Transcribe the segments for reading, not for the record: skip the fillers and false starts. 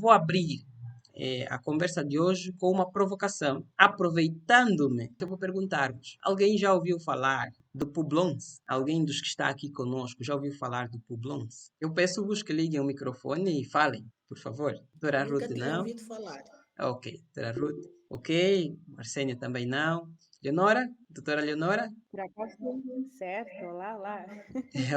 vou abrir a conversa de hoje com uma provocação. Aproveitando-me, eu vou perguntar-vos: alguém já ouviu falar do Publons? Alguém dos que está aqui conosco já ouviu falar do Publons? Eu peço-vos que liguem o microfone e falem, por favor. Doutora Nunca Ruth, tinha não? ouvido falar. Ok. Doutora Ruth, ok. Marcênia também não. Leonora? Doutora Leonora? Por acaso, certo, olá, olá.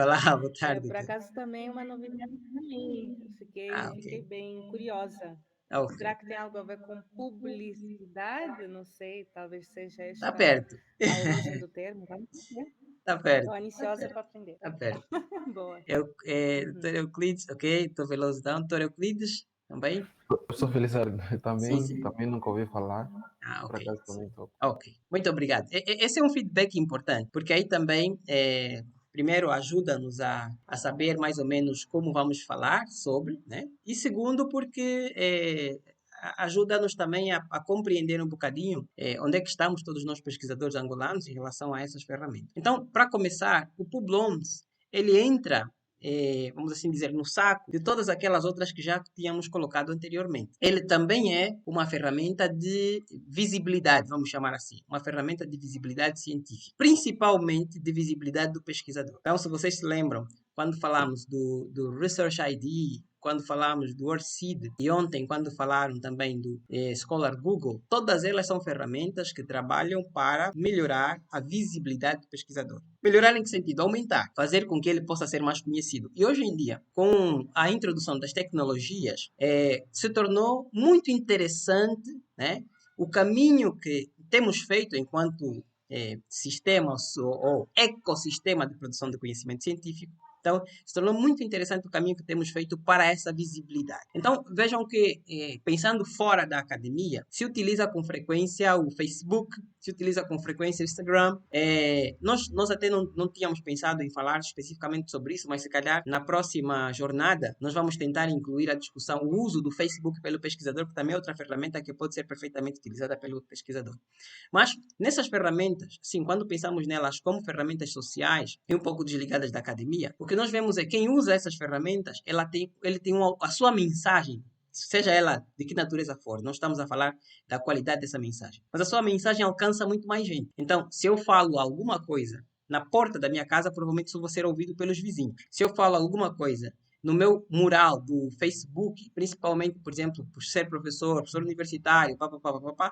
Olá, boa tarde, Por doutora. acaso também é uma novidade para mim. Eu Ah, fiquei ok. bem curiosa. Ok. Será que tem algo a ver com publicidade? Não sei, talvez seja Tá esta perto. a origem do termo. Vamos ver. Tá Estou perto. ansiosa para aprender. Tá perto. Boa. Doutor Euclides, ok. Estou veloso então. Doutor Euclides, também? Eu sou Felizardo, Sim, também, sim. também nunca ouvi falar, Ah, por ok. acaso também estou. Ok. Muito obrigado. Esse é um feedback importante, porque aí também, primeiro, ajuda-nos a saber mais ou menos como vamos falar sobre, né? E segundo, porque ajuda-nos também a compreender um bocadinho onde é que estamos todos nós pesquisadores angolanos em relação a essas ferramentas. Então, para começar, o Publons, ele entra vamos assim dizer, no saco de todas aquelas outras que já tínhamos colocado anteriormente. Ele também é uma ferramenta de visibilidade, vamos chamar assim, uma ferramenta de visibilidade científica, principalmente de visibilidade do pesquisador. Então, se vocês se lembram, quando falamos do Research ID, quando falamos do ORCID e ontem quando falaram também do Scholar Google, todas elas são ferramentas que trabalham para melhorar a visibilidade do pesquisador. Melhorar em que sentido? Aumentar, fazer com que ele possa ser mais conhecido. E hoje em dia, com a introdução das tecnologias, se tornou muito interessante, né, o caminho que temos feito enquanto sistema ou ecossistema de produção de conhecimento científico. Então, se tornou muito interessante o caminho que temos feito para essa visibilidade. Então, vejam que, pensando fora da academia, se utiliza com frequência o Facebook, se utiliza com frequência o Instagram. Nós até não tínhamos pensado em falar especificamente sobre isso, mas se calhar na próxima jornada nós vamos tentar incluir a discussão, o uso do Facebook pelo pesquisador, que também é outra ferramenta que pode ser perfeitamente utilizada pelo pesquisador. Mas nessas ferramentas, sim, quando pensamos nelas como ferramentas sociais e um pouco desligadas da academia, o que nós vemos é que quem usa essas ferramentas, ele tem a sua mensagem, seja ela de que natureza for, não estamos a falar da qualidade dessa mensagem, mas a sua mensagem alcança muito mais gente. Então, se eu falo alguma coisa na porta da minha casa, provavelmente isso vai ser ouvido pelos vizinhos. Se eu falo alguma coisa no meu mural do Facebook, principalmente, por exemplo, por ser professor universitário,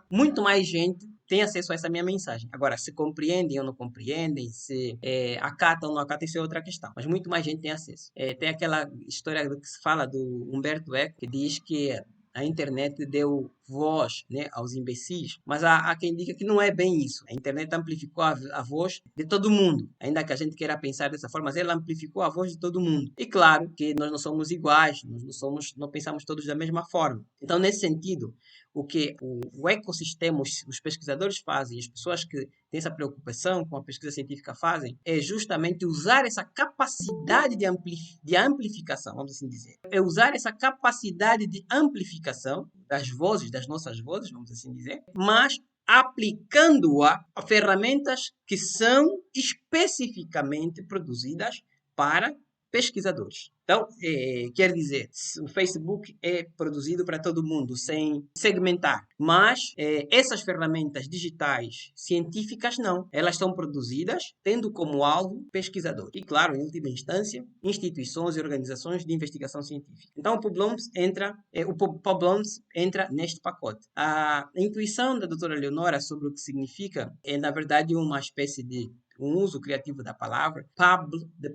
muito mais gente tem acesso a essa minha mensagem. Agora, se compreendem ou não compreendem, se acatam ou não acatam, isso é outra questão. Mas muito mais gente tem acesso. Tem aquela história que se fala do Humberto Eco, que diz que a internet deu voz, né, aos imbecis, mas há quem diga que não é bem isso. A internet amplificou a voz de todo mundo, ainda que a gente queira pensar dessa forma, mas ela amplificou a voz de todo mundo. E claro que nós não somos iguais, nós não pensamos todos da mesma forma. Então, nesse sentido, o que o ecossistema, os pesquisadores fazem, as pessoas que têm essa preocupação com a pesquisa científica fazem, é justamente usar essa capacidade de amplificação, vamos assim dizer. É usar essa capacidade de amplificação das vozes, das nossas vozes, vamos assim dizer, mas aplicando-a a ferramentas que são especificamente produzidas para pesquisadores. Então, quer dizer, o Facebook é produzido para todo mundo, sem segmentar. Mas essas ferramentas digitais científicas não. Elas são produzidas tendo como alvo pesquisadores. E, claro, em última instância, instituições e organizações de investigação científica. Então, o Publons entra neste pacote. A intuição da doutora Leonora sobre o que significa é, na verdade, uma espécie de um uso criativo da palavra, de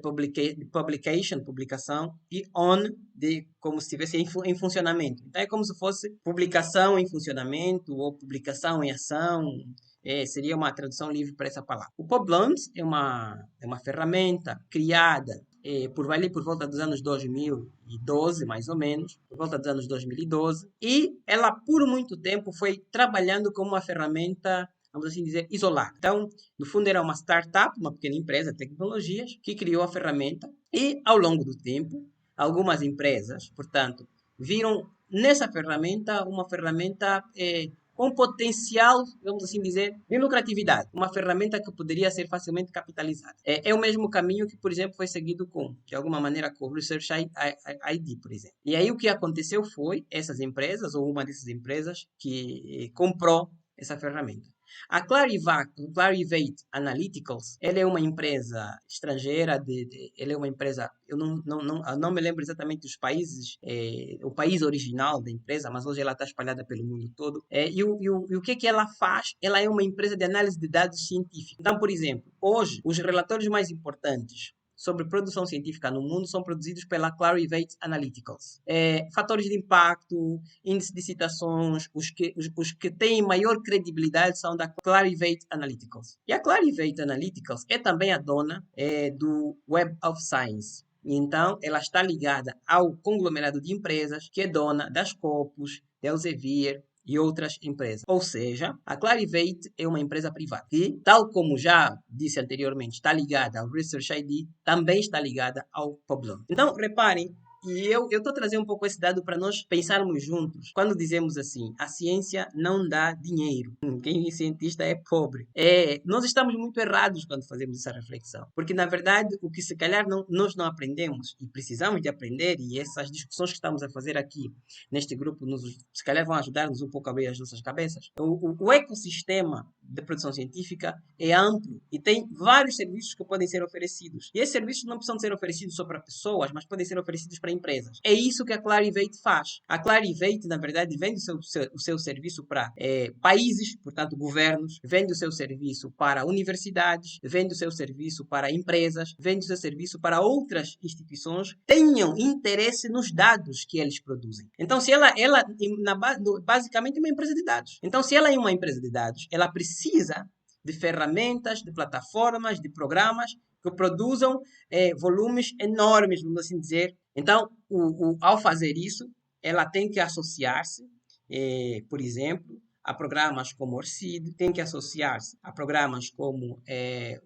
publication, publicação, e on, de como se estivesse em funcionamento. Então, é como se fosse publicação em funcionamento ou publicação em ação. Seria uma tradução livre para essa palavra. O Publons é uma ferramenta criada por volta dos anos 2012, mais ou menos, por volta dos anos 2012, e ela por muito tempo foi trabalhando como uma ferramenta, vamos assim dizer, isolada. Então, no fundo, era uma startup, uma pequena empresa de tecnologias, que criou a ferramenta e, ao longo do tempo, algumas empresas, portanto, viram nessa ferramenta uma ferramenta com potencial, vamos assim dizer, de lucratividade. Uma ferramenta que poderia ser facilmente capitalizada. É o mesmo caminho que, por exemplo, foi seguido de alguma maneira, com o Research ID, por exemplo. E aí o que aconteceu foi, essas empresas, ou uma dessas empresas, que comprou essa ferramenta. A Clarivate Analyticals, ela é uma empresa estrangeira, ela é uma empresa, eu não me lembro exatamente dos países, o país original da empresa, mas hoje ela está espalhada pelo mundo todo. E o que ela faz? Ela é uma empresa de análise de dados científicos. Então, por exemplo, hoje, os relatórios mais importantes sobre produção científica no mundo são produzidos pela Clarivate Analyticals. Fatores de impacto, índice de citações, os que têm maior credibilidade são da Clarivate Analyticals. E a Clarivate Analyticals é também a dona do Web of Science. Então, ela está ligada ao conglomerado de empresas que é dona da Scopus, da Elsevier, e outras empresas. Ou seja, a Clarivate é uma empresa privada que, tal como já disse anteriormente, está ligada ao Research ID, também está ligada ao Publons. Então, reparem, e eu estou trazendo um pouco esse dado para nós pensarmos juntos. Quando dizemos assim, a ciência não dá dinheiro. Quem é cientista é pobre. Nós estamos muito errados quando fazemos essa reflexão. Porque, na verdade, o que se calhar nós não aprendemos e precisamos de aprender, e essas discussões que estamos a fazer aqui neste grupo, se calhar vão ajudar-nos um pouco a abrir as nossas cabeças. O ecossistema de produção científica é amplo e tem vários serviços que podem ser oferecidos. E esses serviços não precisam ser oferecidos só para pessoas, mas podem ser oferecidos para empresas. É isso que a Clarivate faz. A Clarivate, na verdade, vende o seu serviço para países, portanto, governos, vende o seu serviço para universidades, vende o seu serviço para empresas, vende o seu serviço para outras instituições que tenham interesse nos dados que eles produzem. Então, se ela basicamente é uma empresa de dados. Então, se ela é uma empresa de dados, ela precisa de ferramentas, de plataformas, de programas que produzam volumes enormes, vamos assim dizer. Então, ao fazer isso, ela tem que associar-se, por exemplo, a programas como o ORCID, tem que associar-se a programas como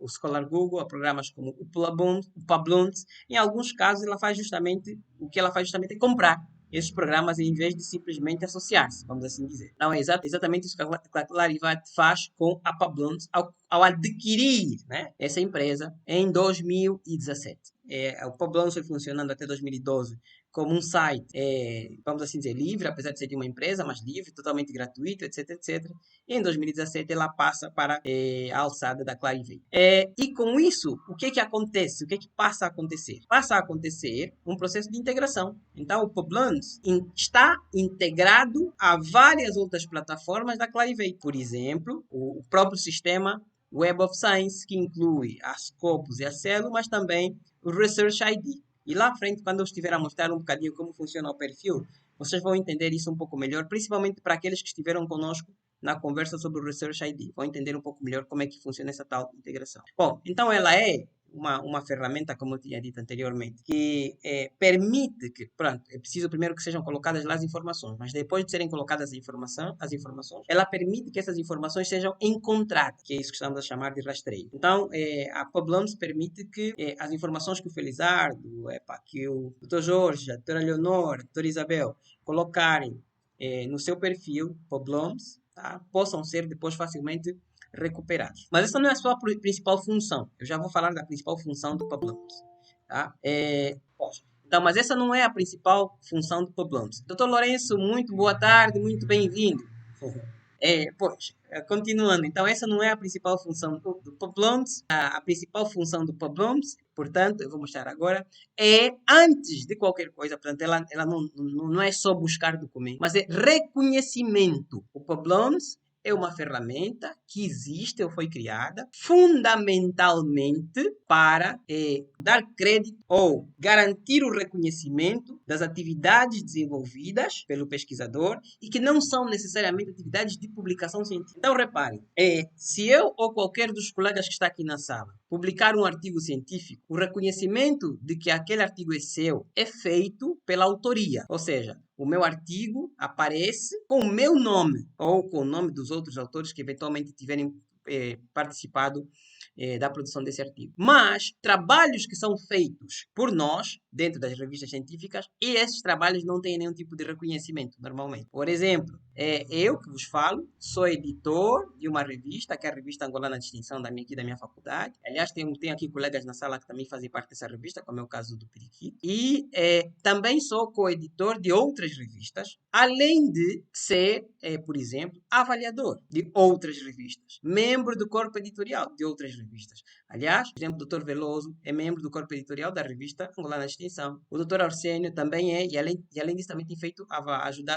o Scholar Google, a programas como o Publons. Em alguns casos, ela faz justamente é comprar esses programas em vez de simplesmente associar-se, vamos assim dizer. Não é exatamente isso que a Clarivate faz com a Publons ao adquirir, né, essa empresa em 2017. O Publons foi funcionando até 2012 como um site, vamos assim dizer, livre, apesar de ser de uma empresa, mas livre, totalmente gratuito, etc, etc. E em 2017 ela passa para a alçada da Clarivate. E com isso, o que acontece? O que passa a acontecer? Passa a acontecer um processo de integração. Então, o Publons está integrado a várias outras plataformas da Clarivate. Por exemplo, o próprio sistema Web of Science, que inclui a Scopus e a Celo, mas também o Research ID. E lá à frente, quando eu estiver a mostrar um bocadinho como funciona o perfil, vocês vão entender isso um pouco melhor, principalmente para aqueles que estiveram conosco na conversa sobre o Research ID. Vão entender um pouco melhor como é que funciona essa tal integração. Bom, então ela é uma ferramenta, como eu tinha dito anteriormente, que permite que, pronto, é preciso primeiro que sejam colocadas lá as informações, mas depois de serem colocadas as informações, ela permite que essas informações sejam encontradas, que é isso que estamos a chamar de rastreio. Então, a Publons permite que as informações que o Felizardo, que o Dr. Jorge, a Dra. Leonor, a Dra. Isabel colocarem no seu perfil Publons, tá, possam ser depois facilmente recuperados. Mas essa não é a sua principal função. Eu já vou falar da principal função do Publons. Tá? Então, mas essa não é a principal função do Publons. Dr. Lourenço, muito boa tarde, muito bem-vindo. Continuando, então essa não é a principal função do Publons. A principal função do Publons, portanto, eu vou mostrar agora, antes de qualquer coisa, portanto, ela não é só buscar documentos, mas é reconhecimento. O Publons é uma ferramenta que existe ou foi criada fundamentalmente para dar crédito ou garantir o reconhecimento das atividades desenvolvidas pelo pesquisador e que não são necessariamente atividades de publicação científica. Então, reparem, se eu ou qualquer dos colegas que está aqui na sala publicar um artigo científico, o reconhecimento de que aquele artigo é seu é feito pela autoria, ou seja, o meu artigo aparece com o meu nome ou com o nome dos outros autores que eventualmente tiverem participado da produção desse artigo. Mas trabalhos que são feitos por nós, dentro das revistas científicas, e esses trabalhos não têm nenhum tipo de reconhecimento, normalmente. Por exemplo, eu que vos falo, sou editor de uma revista, que é a Revista Angolana de Extinção, aqui da minha faculdade. Aliás, tem aqui colegas na sala que também fazem parte dessa revista, como é o caso do Periquito. E também sou co-editor de outras revistas, além de ser, por exemplo, avaliador de outras revistas, membro do corpo editorial de outras revistas. Aliás, por exemplo, o Dr. Veloso é membro do corpo editorial da revista Angolana de Extinção. O Dr. Arsênio também é, e além disso também tem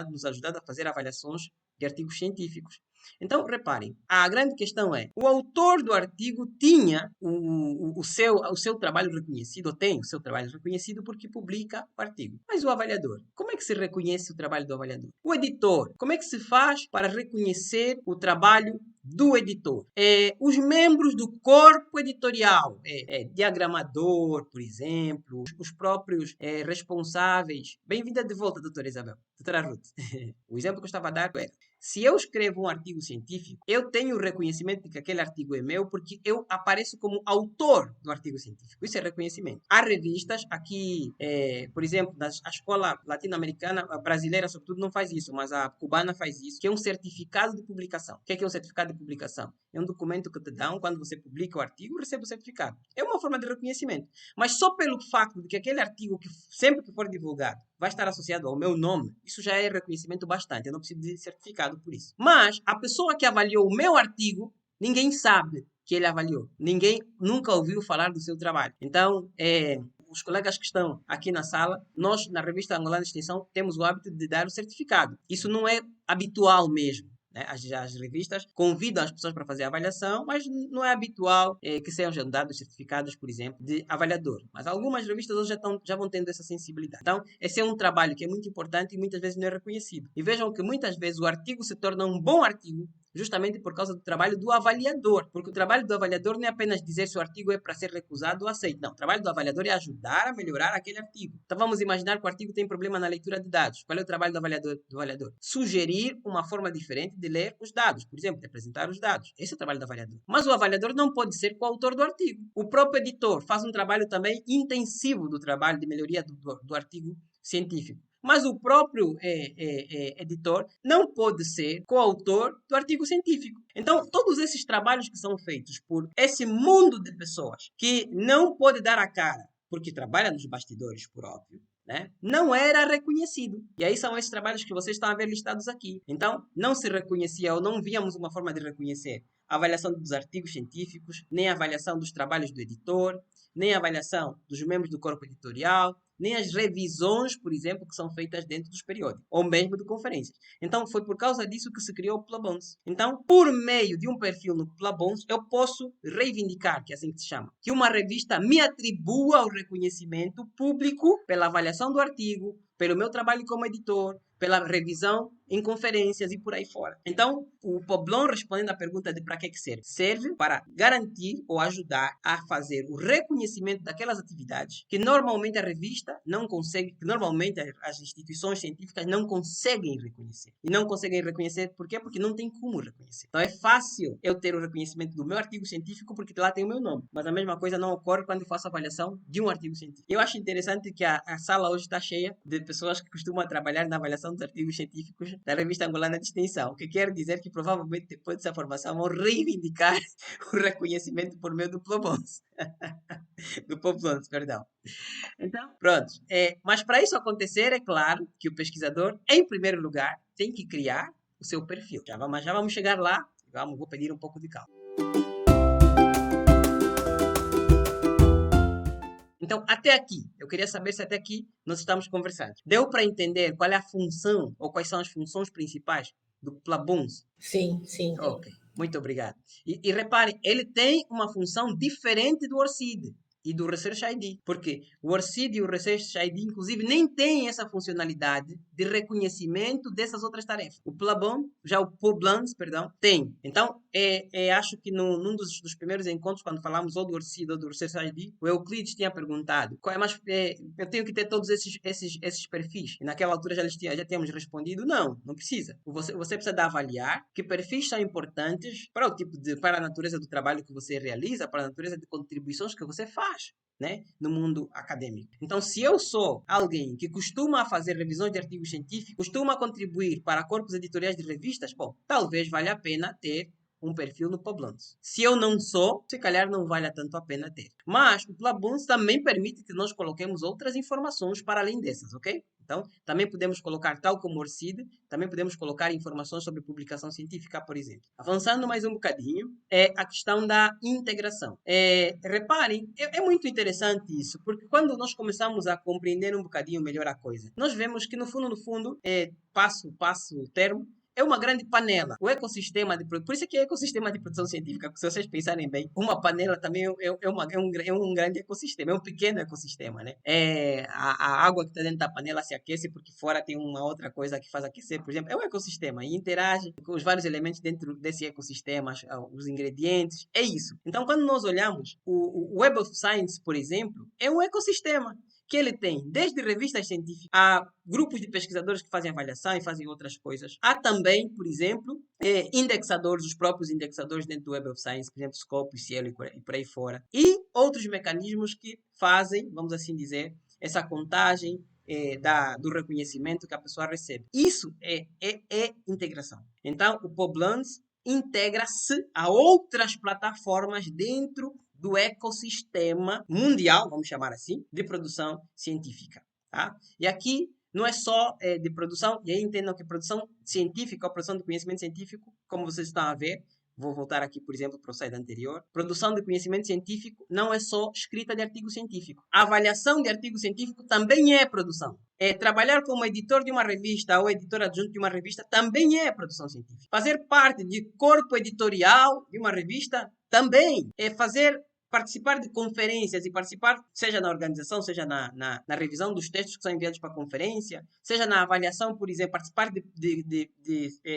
nos ajudado a fazer avaliações de artigos científicos. Então, reparem, a grande questão é, o autor do artigo tinha o seu trabalho reconhecido, ou tem o seu trabalho reconhecido porque publica o artigo. Mas o avaliador, como é que se reconhece o trabalho do avaliador? O editor, como é que se faz para reconhecer o trabalho do editor? Os membros do corpo editorial, diagramador, por exemplo, os próprios responsáveis. Bem-vinda de volta, doutora Isabel. Doutora Ruth. O exemplo que eu estava a dar era, se eu escrevo um artigo científico, eu tenho o reconhecimento de que aquele artigo é meu porque eu apareço como autor do artigo científico. Isso é reconhecimento. Há revistas aqui, por exemplo, a escola latino-americana, a brasileira sobretudo não faz isso, mas a cubana faz isso, que é um certificado de publicação. O que é um certificado de publicação? É um documento que te dão quando você publica o artigo, recebe o certificado. É uma forma de reconhecimento. Mas só pelo facto de que aquele artigo, que sempre que for divulgado, vai estar associado ao meu nome, isso já é reconhecimento bastante. Eu não preciso de certificado por isso. Mas a pessoa que avaliou o meu artigo, ninguém sabe que ele avaliou. Ninguém nunca ouviu falar do seu trabalho. Então, os colegas que estão aqui na sala, nós na revista Angolana de Extinção temos o hábito de dar o certificado. Isso não é habitual mesmo. As revistas convidam as pessoas para fazer a avaliação, mas não é habitual que sejam dados certificados, por exemplo, de avaliador. Mas algumas revistas hoje já vão tendo essa sensibilidade. Então, esse é um trabalho que é muito importante e muitas vezes não é reconhecido. E vejam que muitas vezes o artigo se torna um bom artigo justamente por causa do trabalho do avaliador. Porque o trabalho do avaliador não é apenas dizer se o artigo é para ser recusado ou aceito. Não, o trabalho do avaliador é ajudar a melhorar aquele artigo. Então vamos imaginar que o artigo tem problema na leitura de dados. Qual é o trabalho do avaliador? Sugerir uma forma diferente de ler os dados. Por exemplo, de apresentar os dados. Esse é o trabalho do avaliador. Mas o avaliador não pode ser coautor do artigo. O próprio editor faz um trabalho também intensivo do trabalho de melhoria do artigo científico. Mas o próprio editor não pode ser coautor do artigo científico. Então, todos esses trabalhos que são feitos por esse mundo de pessoas que não pode dar a cara, porque trabalha nos bastidores, por óbvio, né? Não era reconhecido. E aí são esses trabalhos que vocês estão a ver listados aqui. Então, não se reconhecia ou não víamos uma forma de reconhecer a avaliação dos artigos científicos, nem a avaliação dos trabalhos do editor, nem a avaliação dos membros do corpo editorial, nem as revisões, por exemplo, que são feitas dentro dos periódicos, ou mesmo de conferências. Então, foi por causa disso que se criou o Plabons. Então, por meio de um perfil no Plabons, eu posso reivindicar, que é assim que se chama, que uma revista me atribua o reconhecimento público pela avaliação do artigo, pelo meu trabalho como editor, pela revisão em conferências e por aí fora. Então, o Poblon, respondendo à pergunta de para que serve, serve para garantir ou ajudar a fazer o reconhecimento daquelas atividades que normalmente a revista não consegue, que normalmente as instituições científicas não conseguem reconhecer. E não conseguem reconhecer por quê? Porque não tem como reconhecer. Então, é fácil eu ter o reconhecimento do meu artigo científico porque lá tem o meu nome. Mas a mesma coisa não ocorre quando eu faço a avaliação de um artigo científico. Eu acho interessante que a sala hoje está cheia de pessoas que costumam trabalhar na avaliação dos artigos científicos da Revista Angolana de Extinção, o que quer dizer que provavelmente depois dessa formação vão reivindicar o reconhecimento por meio do Plabons. Do Poblons, perdão. Então, pronto. Mas para isso acontecer, é claro que o pesquisador, em primeiro lugar, tem que criar o seu perfil. Já vamos chegar lá. Vou pedir um pouco de calma. Então, até aqui, eu queria saber se até aqui nós estamos conversando. Deu para entender qual é a função ou quais são as funções principais do Plabons? Sim, sim. Ok, muito obrigado. E reparem, ele tem uma função diferente do ORCID. e do Research ID, porque o ORCID e o Research ID, inclusive, nem têm essa funcionalidade de reconhecimento dessas outras tarefas. O PubLance, perdão, tem. Então, acho que num dos primeiros encontros, quando falamos ou do ORCID ou do Research ID, o Euclides tinha perguntado, eu tenho que ter todos esses perfis? E naquela altura já tínhamos respondido, não precisa. Você precisa avaliar que perfis são importantes para a natureza do trabalho que você realiza, para a natureza de contribuições que você faz, né, no mundo acadêmico. Então, se eu sou alguém que costuma fazer revisões de artigos científicos, costuma contribuir para corpos editoriais de revistas, bom, talvez valha a pena ter um perfil no PubLance. Se eu não sou, se calhar não vale tanto a pena ter. Mas o PubLance também permite que nós coloquemos outras informações para além dessas, ok? Então, também podemos colocar, tal como o ORCID, também podemos colocar informações sobre publicação científica, por exemplo. Avançando mais um bocadinho, é a questão da integração. Reparem, é muito interessante isso, porque quando nós começamos a compreender um bocadinho melhor a coisa, nós vemos que, no fundo, passo o termo, é uma grande panela. O ecossistema por isso é que é ecossistema de produção científica, porque se vocês pensarem bem, uma panela também é um grande ecossistema, é um pequeno ecossistema, né? A água que está dentro da panela se aquece porque fora tem uma outra coisa que faz aquecer, por exemplo, é um ecossistema e interage com os vários elementos dentro desse ecossistema, os ingredientes, é isso. Então, quando nós olhamos o Web of Science, por exemplo, é um ecossistema que ele tem desde revistas científicas a grupos de pesquisadores que fazem avaliação e fazem outras coisas. Há também, por exemplo, indexadores, os próprios indexadores dentro do Web of Science, por exemplo, Scopus, Cielo e por aí fora. E outros mecanismos que fazem, vamos assim dizer, essa contagem do reconhecimento que a pessoa recebe. Isso é integração. Então, o PubLance integra-se a outras plataformas dentro do ecossistema mundial, vamos chamar assim, de produção científica. Tá? E aqui não é só de produção, e aí entendam que produção científica ou produção de conhecimento científico, como vocês estão a ver, vou voltar aqui, por exemplo, para o slide anterior. Produção de conhecimento científico não é só escrita de artigo científico. A avaliação de artigo científico também é produção. Trabalhar como editor de uma revista ou editor adjunto de uma revista também é produção científica. Fazer parte de corpo editorial de uma revista também é participar de conferências e participar, seja na organização, seja na revisão dos textos que são enviados para a conferência, seja na avaliação, por exemplo, participar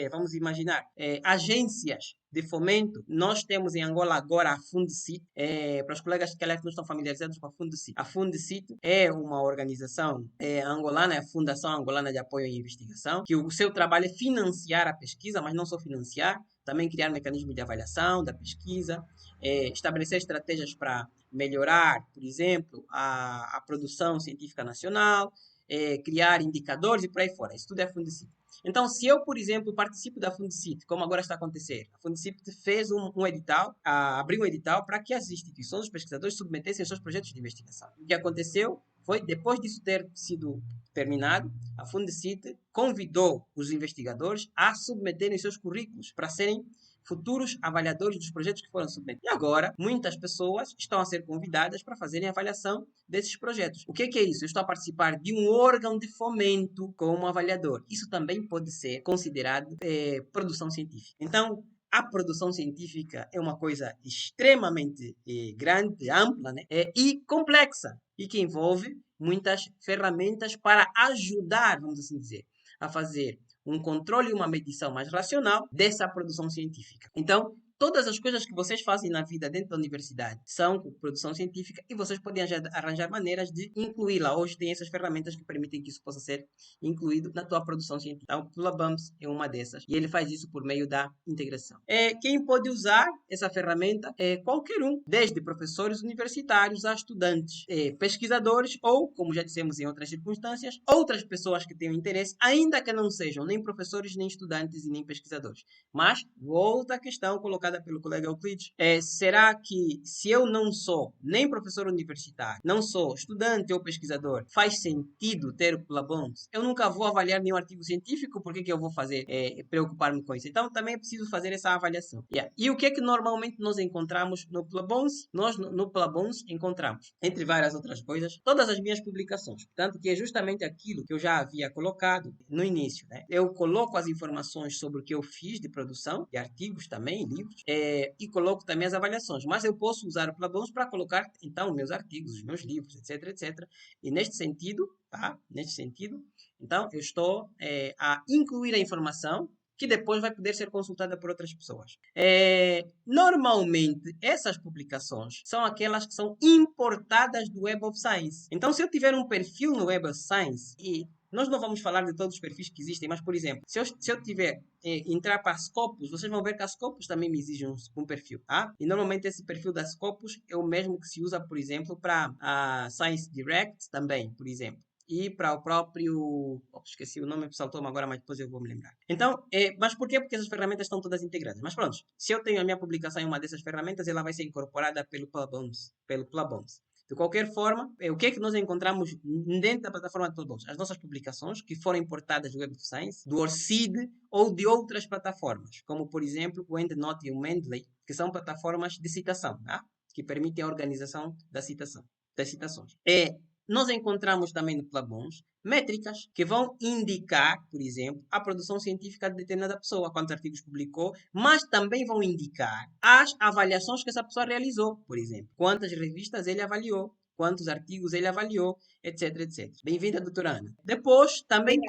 vamos imaginar, agências de fomento. Nós temos em Angola agora a Fundecit. Para os colegas que não estão familiarizados com a Fundecit. A Fundecit é uma organização angolana, é a Fundação Angolana de Apoio à Investigação, que o seu trabalho é financiar a pesquisa, mas não só financiar, também criar mecanismos de avaliação da pesquisa, estabelecer estratégias para melhorar, por exemplo, a produção científica nacional, criar indicadores e por aí fora. Isso tudo é a Fundecit. Então, se eu, por exemplo, participo da Fundecit, como agora está a acontecer, a Fundecit fez um edital, abriu um edital para que as instituições, os pesquisadores submetessem os seus projetos de investigação. O que aconteceu foi, depois disso ter sido terminado, a Fundecit convidou os investigadores a submeterem seus currículos para serem futuros avaliadores dos projetos que foram submetidos. E agora, muitas pessoas estão a ser convidadas para fazerem avaliação desses projetos. O que é isso? Eu estou a participar de um órgão de fomento como avaliador. Isso também pode ser considerado produção científica. Então, a produção científica é uma coisa extremamente grande, ampla, né? E complexa, e que envolve muitas ferramentas para ajudar, vamos assim dizer, a fazer um controle e uma medição mais racional dessa produção científica. Então, todas as coisas que vocês fazem na vida dentro da universidade são produção científica e vocês podem arranjar maneiras de incluí-la. Hoje tem essas ferramentas que permitem que isso possa ser incluído na tua produção científica. Então, o PubLance é uma dessas e ele faz isso por meio da integração. Quem pode usar essa ferramenta é qualquer um, desde professores universitários a estudantes, pesquisadores ou, como já dissemos em outras circunstâncias, outras pessoas que tenham interesse, ainda que não sejam nem professores, nem estudantes e nem pesquisadores. Mas, volta à questão colocada pelo colega Euclides, será que se eu não sou nem professor universitário, não sou estudante ou pesquisador, faz sentido ter o PubLance? Eu nunca vou avaliar nenhum artigo científico, por que eu vou preocupar-me com isso? Então também é preciso fazer essa avaliação. E o que é que normalmente nós encontramos no PubLance? Nós no PubLance encontramos, entre várias outras coisas, todas as minhas publicações. Portanto, que é justamente aquilo que eu já havia colocado no início, né? Eu coloco as informações sobre o que eu fiz de produção, de artigos também, livros, livros e coloco também as avaliações. Mas eu posso usar o Plabons para colocar, então, meus artigos, os meus livros, etc, etc. E neste sentido, tá? Neste sentido, então, eu estou a incluir a informação que depois vai poder ser consultada por outras pessoas. Normalmente, essas publicações são aquelas que são importadas do Web of Science. Então, se eu tiver um perfil no Web of Science, e nós não vamos falar de todos os perfis que existem, mas, por exemplo, se eu tiver entrar para a Scopus, vocês vão ver que a Scopus também me exige um perfil, tá? E normalmente esse perfil da Scopus é o mesmo que se usa, por exemplo, para a Science Direct também, por exemplo. E para o próprio... esqueci o nome, saltou-me agora, mas depois eu vou me lembrar. Então, mas por quê? Porque essas ferramentas estão todas integradas. Mas pronto, se eu tenho a minha publicação em uma dessas ferramentas, ela vai ser incorporada pelo Plabons. De qualquer forma, o que é que nós encontramos dentro da plataforma de Plabons? As nossas publicações que foram importadas do Web of Science, do ORCID ou de outras plataformas, como por exemplo o EndNote e o Mendeley, que são plataformas de citação, tá? Que permitem a organização das citações. Nós encontramos também no Plabons métricas que vão indicar, por exemplo, a produção científica de determinada pessoa, quantos artigos publicou, mas também vão indicar as avaliações que essa pessoa realizou, por exemplo, quantas revistas ele avaliou, quantos artigos ele avaliou, etc, etc. Bem-vinda, doutora Ana. Depois, também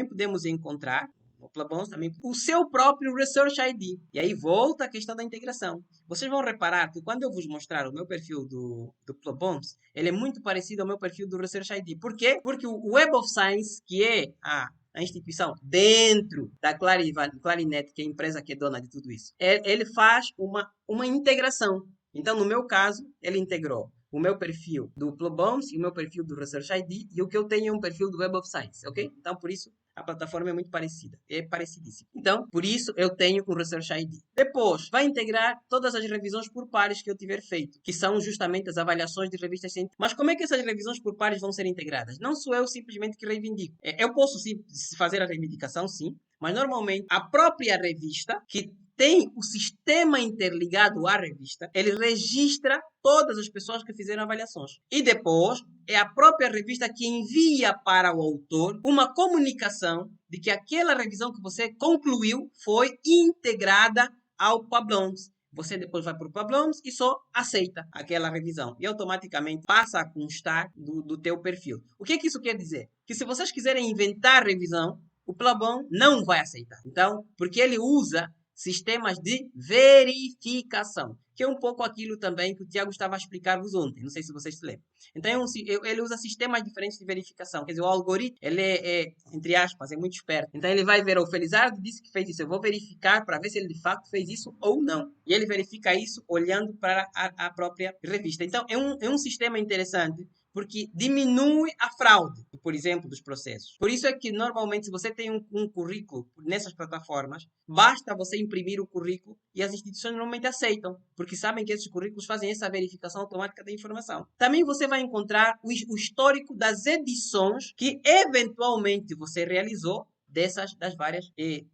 podemos encontrar no Plabons também o seu próprio Research ID. E aí volta a questão da integração. Vocês vão reparar que quando eu vos mostrar o meu perfil do Plabons, ele é muito parecido ao meu perfil do Research ID. Por quê? Porque o Web of Science, que é a instituição dentro da Clarinet, que é a empresa que é dona de tudo isso, ele faz uma integração. Então, no meu caso, ele integrou o meu perfil do Plabons e o meu perfil do Research ID, e o que eu tenho é um perfil do Web of Science, ok? Então, por isso, a plataforma é muito parecida, é parecidíssima. Então, por isso, eu tenho um Research ID. Depois, vai integrar todas as revisões por pares que eu tiver feito, que são justamente as avaliações de revistas científicas. Mas como é que essas revisões por pares vão ser integradas? Não sou eu simplesmente que reivindico. Eu posso sim fazer a reivindicação, sim, mas normalmente a própria revista, que tem o sistema interligado à revista, ele registra todas as pessoas que fizeram avaliações. E depois, é a própria revista que envia para o autor uma comunicação de que aquela revisão que você concluiu foi integrada ao Plabons. Você depois vai para o Plabons e só aceita aquela revisão. E automaticamente passa a constar do teu perfil. O que isso quer dizer? Que se vocês quiserem inventar revisão, o Plabons não vai aceitar. Então, porque ele usa sistemas de verificação, que é um pouco aquilo também que o Tiago estava a explicar-vos ontem, não sei se vocês se lembram. Então, ele usa sistemas diferentes de verificação, quer dizer, o algoritmo, ele entre aspas, é muito esperto. Então, ele vai ver, o Felizardo disse que fez isso, eu vou verificar para ver se ele de fato fez isso ou não. E ele verifica isso olhando para a própria revista. Então, é um sistema interessante, porque diminui a fraude, por exemplo, dos processos. Por isso é que, normalmente, se você tem um currículo nessas plataformas, basta você imprimir o currículo e as instituições normalmente aceitam, porque sabem que esses currículos fazem essa verificação automática da informação. Também você vai encontrar o histórico das edições que, eventualmente, você realizou das várias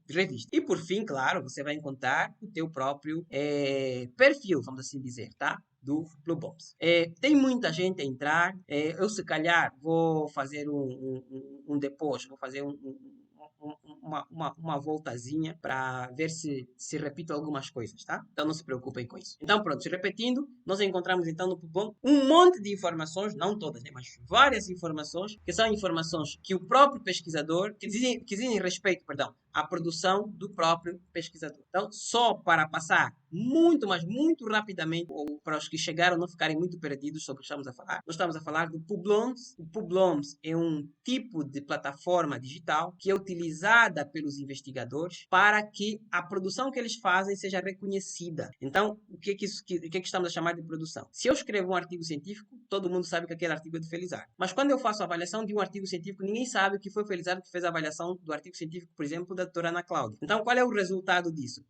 revistas. E, por fim, claro, você vai encontrar o teu próprio perfil, vamos assim dizer, tá? Do Plabons. Tem muita gente a entrar. Eu, se calhar, vou fazer depois, vou fazer uma voltazinha para ver se repito algumas coisas, tá? Então não se preocupem com isso. Então pronto, repetindo, nós encontramos então no Plabons um monte de informações, não todas, né, mas várias informações, que são informações que o próprio pesquisador, que dizem respeito, perdão, à produção do próprio pesquisador. Então, só para passar muito, mas muito rapidamente, ou para os que chegaram não ficarem muito perdidos sobre o que estamos a falar, nós estamos a falar do Publons. O Publons é um tipo de plataforma digital que é utilizada pelos investigadores para que a produção que eles fazem seja reconhecida. Então, o que estamos a chamar de produção? Se eu escrevo um artigo científico, todo mundo sabe que aquele artigo é do Felizardo. Mas quando eu faço a avaliação de um artigo científico, ninguém sabe que foi o Felizardo que fez a avaliação do artigo científico, por exemplo, da doutora Ana Cláudia. Então, qual é o resultado disso?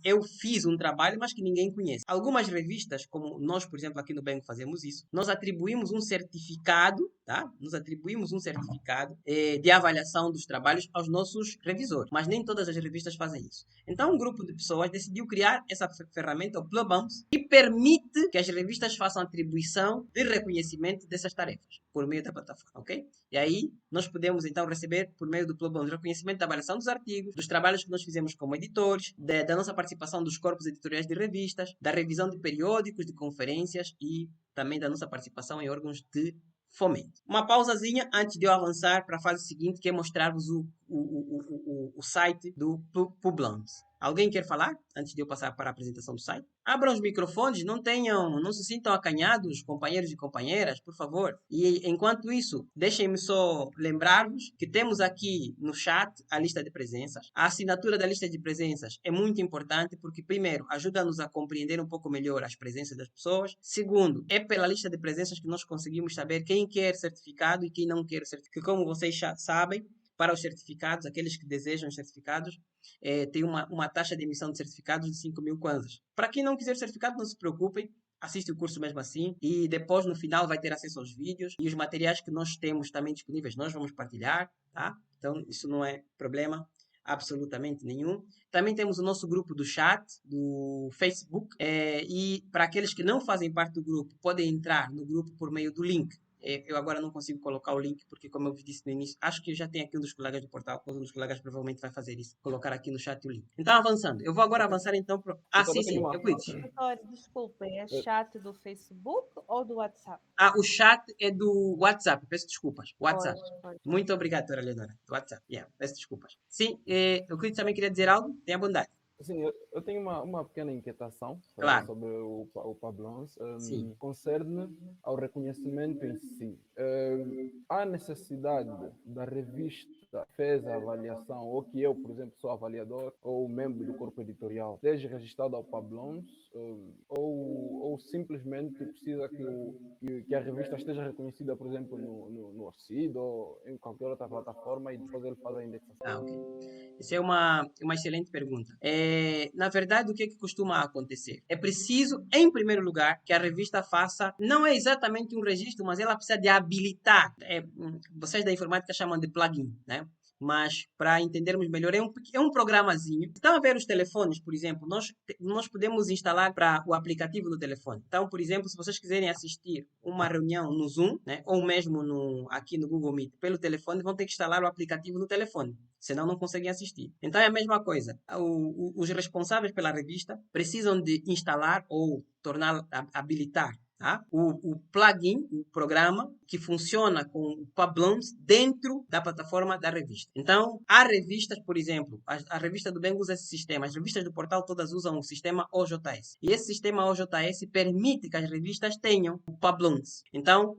Eu fiz um trabalho, mas que ninguém conhece. Algumas revistas, como nós, por exemplo, aqui no Bengo fazemos isso, nós atribuímos um certificado, tá? Nós atribuímos um certificado de avaliação dos trabalhos aos nossos revisadores. revisor, mas nem todas as revistas fazem isso. Então, um grupo de pessoas decidiu criar essa ferramenta, o Plubums, que permite que as revistas façam atribuição de reconhecimento dessas tarefas por meio da plataforma, ok? E aí, nós podemos, então, receber, por meio do Plubums, reconhecimento da avaliação dos artigos, dos trabalhos que nós fizemos como editores, da nossa participação dos corpos editoriais de revistas, da revisão de periódicos, de conferências e também da nossa participação em órgãos de fomento. Uma pausazinha antes de eu avançar para a fase seguinte, que é mostrar-vos o site do Plubums. Alguém quer falar antes de eu passar para a apresentação do site? Abram os microfones, não se sintam acanhados, companheiros e companheiras, por favor. E enquanto isso, deixem-me só lembrar-vos que temos aqui no chat a lista de presenças. A assinatura da lista de presenças é muito importante porque, primeiro, ajuda-nos a compreender um pouco melhor as presenças das pessoas. Segundo, é pela lista de presenças que nós conseguimos saber quem quer certificado e quem não quer certificado. Que, como vocês sabem, para os certificados, aqueles que desejam certificados, tem uma taxa de emissão de certificados de 5.000 kwanzas. Para quem não quiser certificado, não se preocupem, assiste o curso mesmo assim e depois no final vai ter acesso aos vídeos e os materiais que nós temos também disponíveis, nós vamos partilhar, tá? Então isso não é problema absolutamente nenhum. Também temos o nosso grupo do chat, do Facebook, e para aqueles que não fazem parte do grupo, podem entrar no grupo por meio do link. Eu agora não consigo colocar o link, porque como eu disse no início, acho que já tem aqui um dos colegas do portal, um dos colegas provavelmente vai fazer isso, colocar aqui no chat o link. Então, avançando. Eu vou agora avançar então para... Eu também sim, tenho uma... Euclides. Vitória, desculpa, é chat do Facebook ou do WhatsApp? O chat é do WhatsApp, peço desculpas. WhatsApp. Pode. Muito obrigado, doutora Leonora. Do WhatsApp, peço desculpas. Sim, Euclides também queria dizer algo? Tenha bondade. Assim, eu tenho uma pequena inquietação Claro. sobre o Plubums. Sim. Concerne ao reconhecimento em si. Há necessidade da revista fez a avaliação, ou que eu, por exemplo, sou avaliador, ou membro do corpo editorial, seja registrado ao Plubums, ou simplesmente precisa que a revista esteja reconhecida, por exemplo, no ORCID ou em qualquer outra plataforma e depois ele faz a indexação. Ok. Essa é uma excelente pergunta. Na verdade, o que costuma acontecer? É preciso, em primeiro lugar, que a revista faça, não é exatamente um registro, mas ela precisa de habilitar. Vocês da informática chamam de plugin, né? Mas, para entendermos melhor, é um programazinho. Estão a ver os telefones, por exemplo, nós podemos instalar para o aplicativo do telefone. Então, por exemplo, se vocês quiserem assistir uma reunião no Zoom, né, ou mesmo aqui no Google Meet, pelo telefone, vão ter que instalar o aplicativo no telefone. Senão não conseguem assistir. Então é a mesma coisa. Os responsáveis pela revista precisam de instalar ou habilitar, tá? O plugin, o programa que funciona com o Plubums dentro da plataforma da revista. Então, há revistas, por exemplo, a revista do Bem usa esse sistema. As revistas do portal todas usam o sistema OJS. E esse sistema OJS permite que as revistas tenham o Plubums. Então,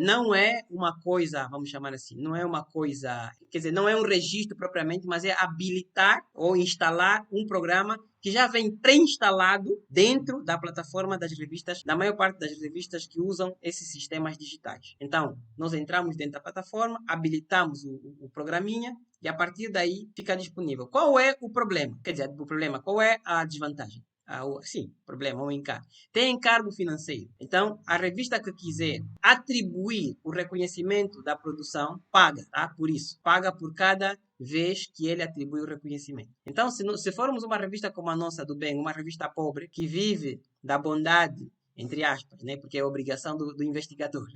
não é uma coisa, vamos chamar assim, não é uma coisa, quer dizer, não é um registro propriamente, mas é habilitar ou instalar um programa que já vem pré-instalado dentro da plataforma das revistas, da maior parte das revistas que usam esses sistemas digitais. Então, nós entramos dentro da plataforma, habilitamos o programinha e a partir daí fica disponível. Qual é o problema? Quer dizer, o problema, qual é a desvantagem? Sim, problema, o encargo. Tem encargo financeiro. Então, a revista que quiser atribuir o reconhecimento da produção, paga, tá? Por isso, paga por cada vez que ele atribui o reconhecimento. Então, se formos uma revista como a nossa do Bem, uma revista pobre, que vive da bondade, entre aspas, né? Porque é obrigação do investigador,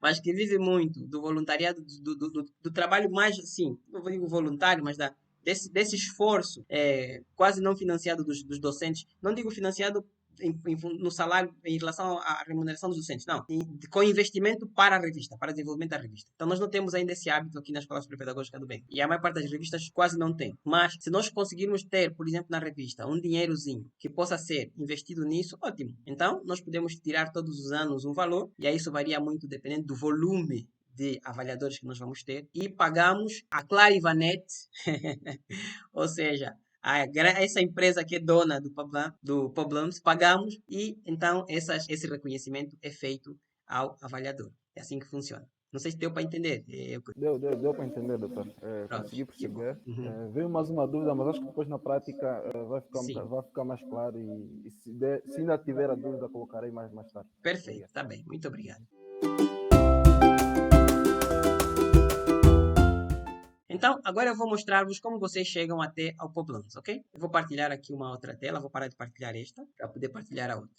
mas que vive muito do voluntariado, do trabalho mais, assim, não digo voluntário, mas desse esforço quase não financiado dos docentes, não digo financiado no salário em relação à remuneração dos docentes, não, com investimento para a revista, para o desenvolvimento da revista. Então nós não temos ainda esse hábito aqui na Escola Superior Pedagógica do Bem, e a maior parte das revistas quase não tem. Mas se nós conseguirmos ter, por exemplo, na revista, um dinheirozinho que possa ser investido nisso, ótimo. Então nós podemos tirar todos os anos um valor, e aí isso varia muito dependendo do volume de avaliadores que nós vamos ter, e pagamos a Clarivanet, ou seja, essa empresa que é dona do Plubums, pagamos e então esse reconhecimento é feito ao avaliador. É assim que funciona. Não sei se deu para entender. Deu para entender, doutor. Consegui perceber. Veio mais uma dúvida, mas acho que depois na prática vai ficar mais claro e se ainda tiver a dúvida, colocarei mais tarde. Perfeito, está bem. Muito obrigado. Então, agora eu vou mostrar-vos como vocês chegam até ao Poblance, ok? Eu vou partilhar aqui uma outra tela, vou parar de partilhar esta, para poder partilhar a outra.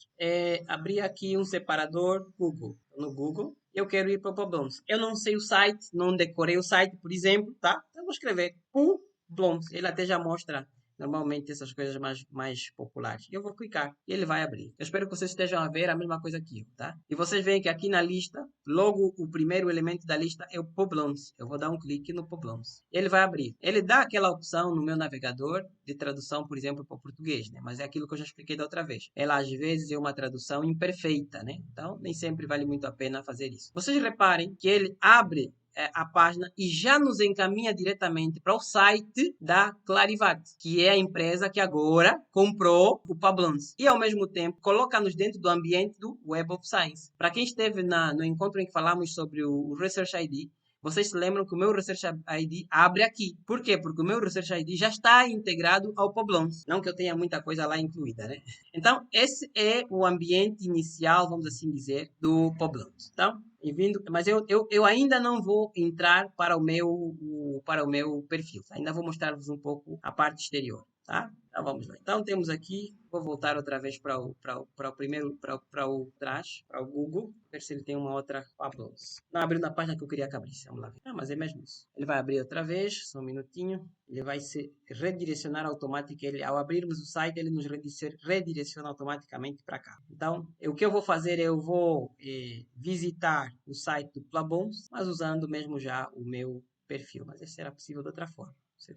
Abrir aqui um separador Google. No Google, eu quero ir para o Poblance. Eu não sei o site, não decorei o site, por exemplo, tá? Então, eu vou escrever Poblance. Ele até já mostra normalmente essas coisas mais populares. Eu vou clicar e ele vai abrir. Eu espero que vocês estejam a ver a mesma coisa que eu, tá? E vocês veem que aqui na lista, logo o primeiro elemento da lista é o Poblance. Eu vou dar um clique no Poblance. Ele vai abrir. Ele dá aquela opção no meu navegador de tradução, por exemplo, para o português, né? Mas é aquilo que eu já expliquei da outra vez. Ela às vezes é uma tradução imperfeita, né? Então nem sempre vale muito a pena fazer isso. Vocês reparem que ele abre a página e já nos encaminha diretamente para o site da Clarivat, que é a empresa que agora comprou o Poblance. E, ao mesmo tempo, coloca-nos dentro do ambiente do Web of Science. Para quem esteve no encontro em que falamos sobre o Research ID, vocês se lembram que o meu Research ID abre aqui. Por quê? Porque o meu Research ID já está integrado ao Poblance. Não que eu tenha muita coisa lá incluída, né? Então, esse é o ambiente inicial, vamos assim dizer, do Poblance. Então, mas eu ainda não vou entrar para o meu perfil. Ainda vou mostrar-vos um pouco a parte exterior, tá? Então vamos lá. Então temos aqui, vou voltar outra vez para o primeiro, para o Google, ver se ele tem uma outra Poblance. Não abriu na página que eu queria que abrisse. Vamos lá ver. Ah, mas é mesmo isso. Ele vai abrir outra vez, só um minutinho. Ele vai se redirecionar automaticamente. Ao abrirmos o site, ele nos redireciona automaticamente para cá. Então, o que eu vou fazer é eu vou visitar o site do Poblance, mas usando mesmo já o meu perfil. Mas isso será possível de outra forma. Não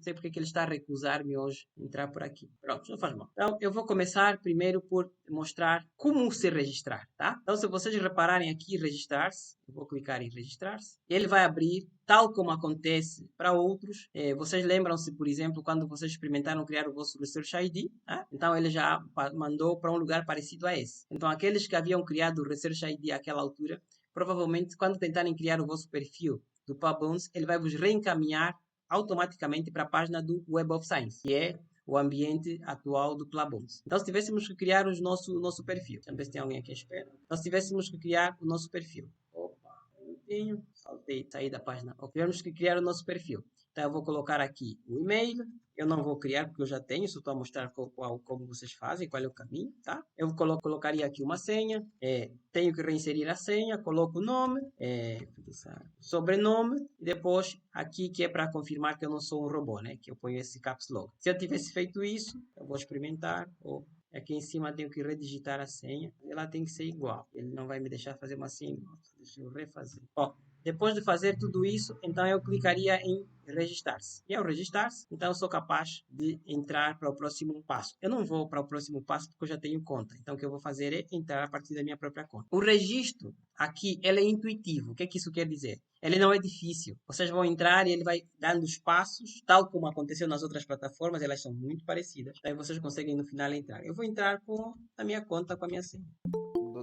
sei porque que ele está a recusar-me hoje entrar por aqui. Pronto, não faz mal. Então, eu vou começar primeiro por mostrar como se registrar, tá? Então, se vocês repararem aqui, registrar-se, eu vou clicar em registrar-se. Ele vai abrir, tal como acontece para outros. Vocês lembram-se, por exemplo, quando vocês experimentaram criar o vosso Research ID? Tá? Então, ele já mandou para um lugar parecido a esse. Então, aqueles que haviam criado o Research ID àquela altura, provavelmente, quando tentarem criar o vosso perfil do Poblance, ele vai vos reencaminhar automaticamente para a página do Web of Science, que é o ambiente atual do Poblance. Então, se tivéssemos que criar o nosso perfil, deixa eu ver se tem alguém aqui à espera. Então, se tivéssemos que criar o nosso perfil. Opa, saí da página. Tivéssemos que criar o nosso perfil. Então, eu vou colocar aqui o e-mail. Eu não vou criar porque eu já tenho, só estou a mostrar como vocês fazem, qual é o caminho, tá? Eu colocaria aqui uma senha, tenho que reinserir a senha, coloco o nome, sobrenome, e depois aqui que é para confirmar que eu não sou um robô, né? Que eu ponho esse caps lock. Se eu tivesse feito isso, eu vou experimentar, aqui em cima tenho que redigitar a senha, ela tem que ser igual, ele não vai me deixar fazer uma senha igual, deixa eu refazer. Depois de fazer tudo isso, então eu clicaria em registrar-se. E ao registrar-se, então eu sou capaz de entrar para o próximo passo. Eu não vou para o próximo passo porque eu já tenho conta. Então o que eu vou fazer é entrar a partir da minha própria conta. O registro aqui, ele é intuitivo. O que é que isso quer dizer? Ele não é difícil. Vocês vão entrar e ele vai dando os passos, tal como aconteceu nas outras plataformas, elas são muito parecidas. Daí vocês conseguem no final entrar. Eu vou entrar com a minha conta, com a minha senha.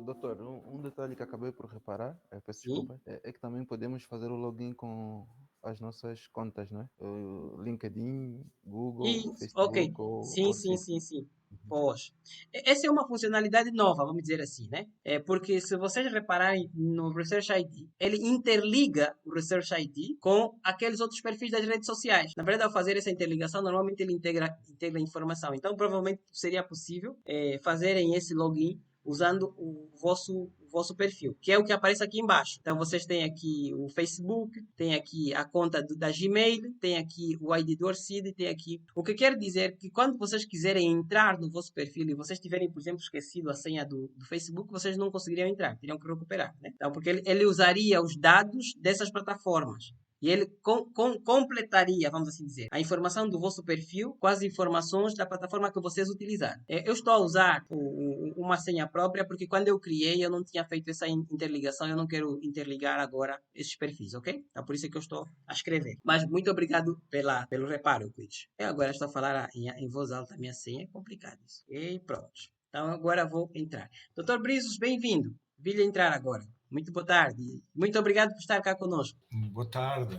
Doutor, um detalhe que acabei por reparar, peço Sim. desculpa, é que também podemos fazer o login com as nossas contas, não é? O LinkedIn, Google, Isso, ok. Facebook ou Sim. Poxa. Essa é uma funcionalidade nova, vamos dizer assim, né? Porque se vocês repararem no Research ID, ele interliga o Research ID com aqueles outros perfis das redes sociais. Na verdade, ao fazer essa interligação, normalmente ele integra informação. Então, provavelmente seria possível fazerem esse login usando o vosso perfil, que é o que aparece aqui embaixo. Então, vocês têm aqui o Facebook, tem aqui a conta da Gmail, tem aqui o ID do Orcid, tem aqui... O que quer dizer que quando vocês quiserem entrar no vosso perfil e vocês tiverem, por exemplo, esquecido a senha do Facebook, vocês não conseguiriam entrar, teriam que recuperar, né? Então, porque ele usaria os dados dessas plataformas. E ele completaria, vamos assim dizer, a informação do vosso perfil com as informações da plataforma que vocês utilizarem. Eu estou a usar uma senha própria porque quando eu criei eu não tinha feito essa interligação, eu não quero interligar agora esses perfis, ok? Então por isso é que eu estou a escrever. Mas muito obrigado pelo reparo, Quid. Eu agora estou a falar em voz alta a minha senha, é complicado isso. E pronto. Então agora vou entrar. Dr. Brizos, bem-vindo. Vi-lhe entrar agora. Muito boa tarde. Muito obrigado por estar cá conosco. Boa tarde.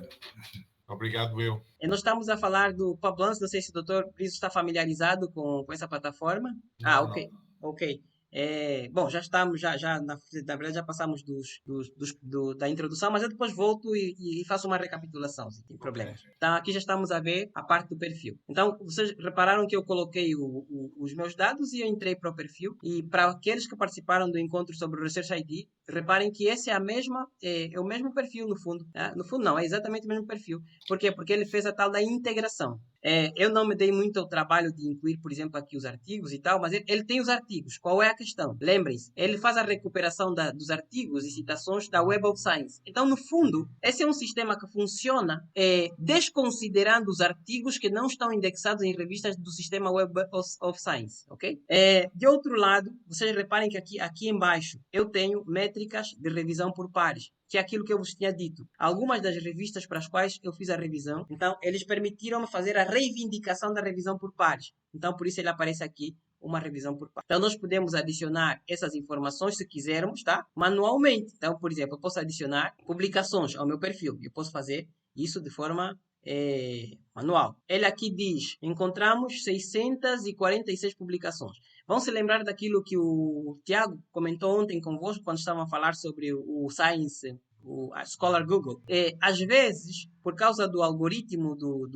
Obrigado, eu. Nós estamos a falar do Poblance. Não sei se o Dr. Brizos está familiarizado com essa plataforma. Não, ok. não. Ok. Bom, já estamos, na verdade já passamos da introdução, mas eu depois volto e faço uma recapitulação, sem problemas. Então, aqui já estamos a ver a parte do perfil. Então, vocês repararam que eu coloquei os meus dados e eu entrei para o perfil. E para aqueles que participaram do encontro sobre o Research ID, reparem que esse é o mesmo perfil no fundo. Tá? No fundo, não, é exatamente o mesmo perfil. Por quê? Porque ele fez a tal da integração. Eu não me dei muito ao trabalho de incluir, por exemplo, aqui os artigos e tal, mas ele tem os artigos. Qual é a questão? Lembrem-se, ele faz a recuperação dos artigos e citações da Web of Science. Então, no fundo, esse é um sistema que funciona desconsiderando os artigos que não estão indexados em revistas do sistema Web of Science, ok? De outro lado, vocês reparem que aqui embaixo eu tenho métricas de revisão por pares, que é aquilo que eu vos tinha dito. Algumas das revistas para as quais eu fiz a revisão, então, eles permitiram-me fazer a reivindicação da revisão por pares. Então, por isso ele aparece aqui, uma revisão por pares. Então, nós podemos adicionar essas informações, se quisermos, tá? Manualmente. Então, por exemplo, eu posso adicionar publicações ao meu perfil. Eu posso fazer isso de forma manual. Ele aqui diz, encontramos 646 publicações. Vão se lembrar daquilo que o Tiago comentou ontem convosco, quando estavam a falar sobre o Science, a Scholar Google. Às vezes, por causa do algoritmo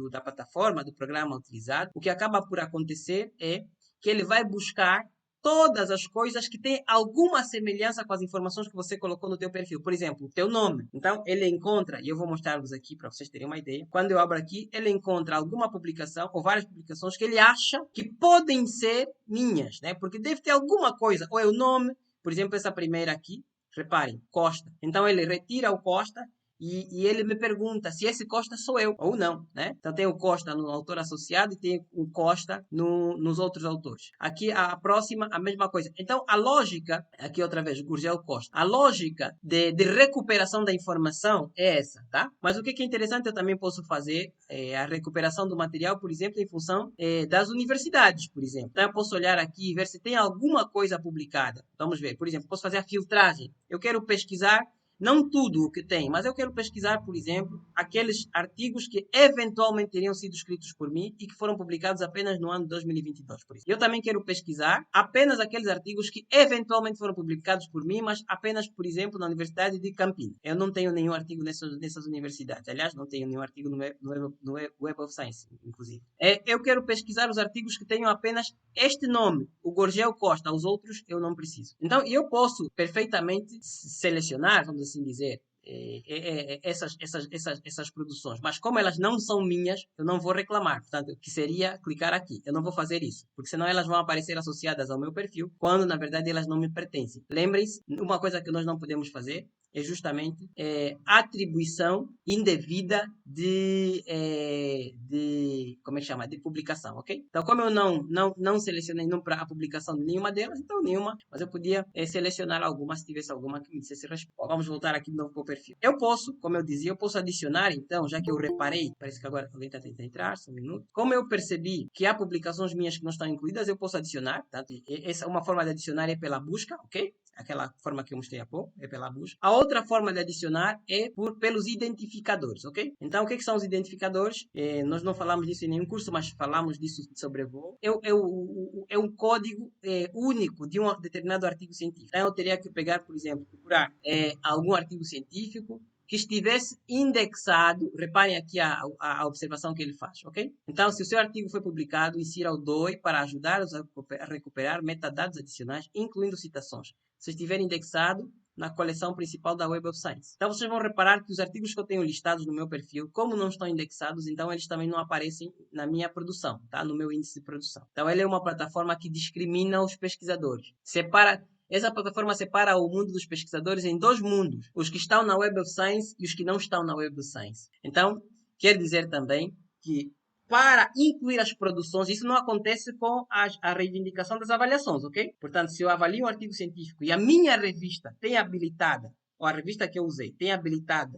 da plataforma, do programa utilizado, o que acaba por acontecer é que ele vai buscar todas as coisas que têm alguma semelhança com as informações que você colocou no teu perfil. Por exemplo, o teu nome. Então, ele encontra, e eu vou mostrar-vos aqui para vocês terem uma ideia. Quando eu abro aqui, ele encontra alguma publicação, ou várias publicações, que ele acha que podem ser minhas, né? Porque deve ter alguma coisa, ou é o nome, por exemplo, essa primeira aqui, reparem, Costa. Então, ele retira o Costa e ele me pergunta se esse Costa sou eu ou não, né? Então tem o Costa no autor associado e tem o Costa nos outros autores. Aqui a próxima, a mesma coisa. Então a lógica, aqui outra vez, Gurgel Costa, a lógica de recuperação da informação é essa, tá? Mas o que é interessante, eu também posso fazer a recuperação do material, por exemplo, em função das universidades, por exemplo. Então eu posso olhar aqui e ver se tem alguma coisa publicada. Vamos ver, por exemplo, posso fazer a filtragem. Eu quero pesquisar não tudo o que tem, mas eu quero pesquisar, por exemplo, aqueles artigos que eventualmente teriam sido escritos por mim e que foram publicados apenas no ano de 2022, por isso. Eu também quero pesquisar apenas aqueles artigos que eventualmente foram publicados por mim, mas apenas, por exemplo, na Universidade de Campinas. Eu não tenho nenhum artigo nessas universidades. Aliás, não tenho nenhum artigo no Web of Science, inclusive. Eu quero pesquisar os artigos que tenham apenas este nome, o Gurgel Costa. Os outros eu não preciso. Então, eu posso perfeitamente selecionar, vamos assim dizer, essas produções. Mas como elas não são minhas, eu não vou reclamar. Portanto, que seria clicar aqui. Eu não vou fazer isso, porque senão elas vão aparecer associadas ao meu perfil, quando na verdade elas não me pertencem. Lembrem-se, uma coisa que nós não podemos fazer é justamente atribuição indevida de como é que chama? De publicação, ok? Então, como eu não selecionei para a publicação de nenhuma delas, então nenhuma, mas eu podia selecionar alguma, se tivesse alguma que me dissesse resposta. Vamos voltar aqui de novo para o perfil. Eu posso, como eu dizia, eu posso adicionar, então, já que eu reparei, parece que agora alguém está tentando entrar, só um minuto. Como eu percebi que há publicações minhas que não estão incluídas, eu posso adicionar, tá? Essa uma forma de adicionar é pela busca, ok? Aquela forma que eu mostrei há pouco, é pela busca. A outra forma de adicionar é pelos identificadores, ok? Então, o que são os identificadores? Nós não falamos disso em nenhum curso, mas falamos disso de sobrevoo. É um código único de um determinado artigo científico. Então, eu teria que pegar, por exemplo, procurar algum artigo científico que estivesse indexado, reparem aqui a observação que ele faz, ok? Então, se o seu artigo foi publicado, insira o DOI para ajudar-os a recuperar metadados adicionais, incluindo citações, se estiver indexado na coleção principal da Web of Science. Então, vocês vão reparar que os artigos que eu tenho listados no meu perfil, como não estão indexados, então eles também não aparecem na minha produção, tá? No meu índice de produção. Então, ele é uma plataforma que discrimina os pesquisadores. Essa plataforma separa o mundo dos pesquisadores em dois mundos, os que estão na Web of Science e os que não estão na Web of Science. Então, quer dizer também que para incluir as produções, isso não acontece com a reivindicação das avaliações, ok? Portanto, se eu avalio um artigo científico e a minha revista tem habilitada, ou a revista que eu usei tem habilitada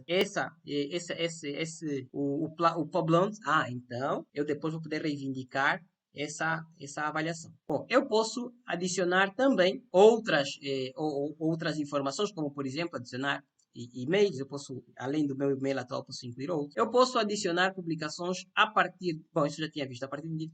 o Publons, então eu depois vou poder reivindicar essa avaliação. Bom, eu posso adicionar também outras informações, como por exemplo, adicionar e-mails, eu posso, além do meu e-mail atual, posso incluir outros. Eu posso adicionar publicações a partir, bom, isso eu já tinha visto, a partir de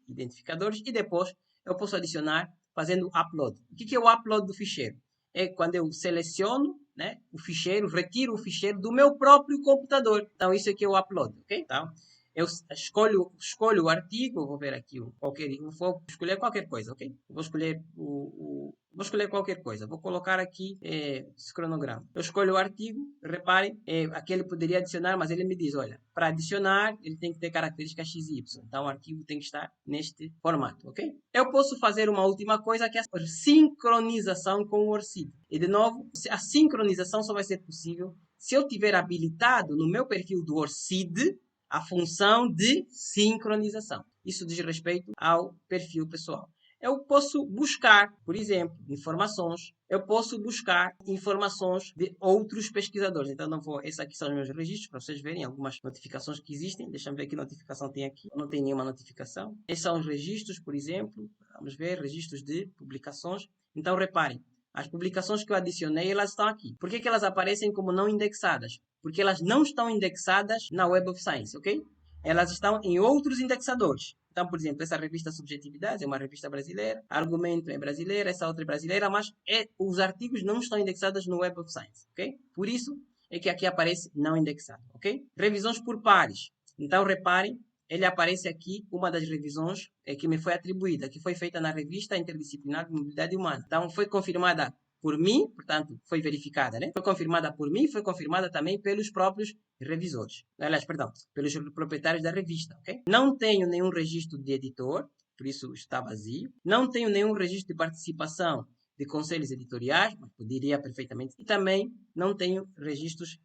identificadores, e depois eu posso adicionar fazendo upload. O que é o upload do ficheiro? É quando eu seleciono, né, o ficheiro, retiro o ficheiro do meu próprio computador. Então, isso aqui é o upload, ok? Então, eu escolho o artigo, vou ver aqui, vou escolher qualquer coisa, ok? Vou escolher vou escolher qualquer coisa. Vou colocar aqui esse cronograma. Eu escolho o artigo, reparem, aqui ele poderia adicionar, mas ele me diz, olha, para adicionar, ele tem que ter características XY. Então, o arquivo tem que estar neste formato, ok? Eu posso fazer uma última coisa, que é a sincronização com o ORCID. E, de novo, a sincronização só vai ser possível se eu tiver habilitado no meu perfil do ORCID a função de sincronização. Isso diz respeito ao perfil pessoal. Eu posso buscar, por exemplo, informações. Eu posso buscar informações de outros pesquisadores. Então, não vou. Esses aqui são os meus registros, para vocês verem algumas notificações que existem. Deixa eu ver que notificação tem aqui. Não tem nenhuma notificação. Esses são os registros, por exemplo. Vamos ver, registros de publicações. Então, reparem. As publicações que eu adicionei, elas estão aqui. Por que elas aparecem como não indexadas? Porque elas não estão indexadas na Web of Science, ok? Elas estão em outros indexadores. Então, por exemplo, essa revista Subjetividade é uma revista brasileira, Argumento é brasileira, essa outra é brasileira, mas os artigos não estão indexados no Web of Science, ok? Por isso é que aqui aparece não indexado, ok? Revisões por pares. Então, reparem, ele aparece aqui uma das revisões que me foi atribuída, que foi feita na revista Interdisciplinar de Mobilidade Humana. Então, foi confirmada por mim, portanto, foi verificada, né? Foi confirmada por mim, foi confirmada também pelos próprios revisores. Aliás, perdão, pelos proprietários da revista, ok? Não tenho nenhum registro de editor, por isso está vazio. Não tenho nenhum registro de participação de conselhos editoriais, mas poderia perfeitamente. E também não tenho registros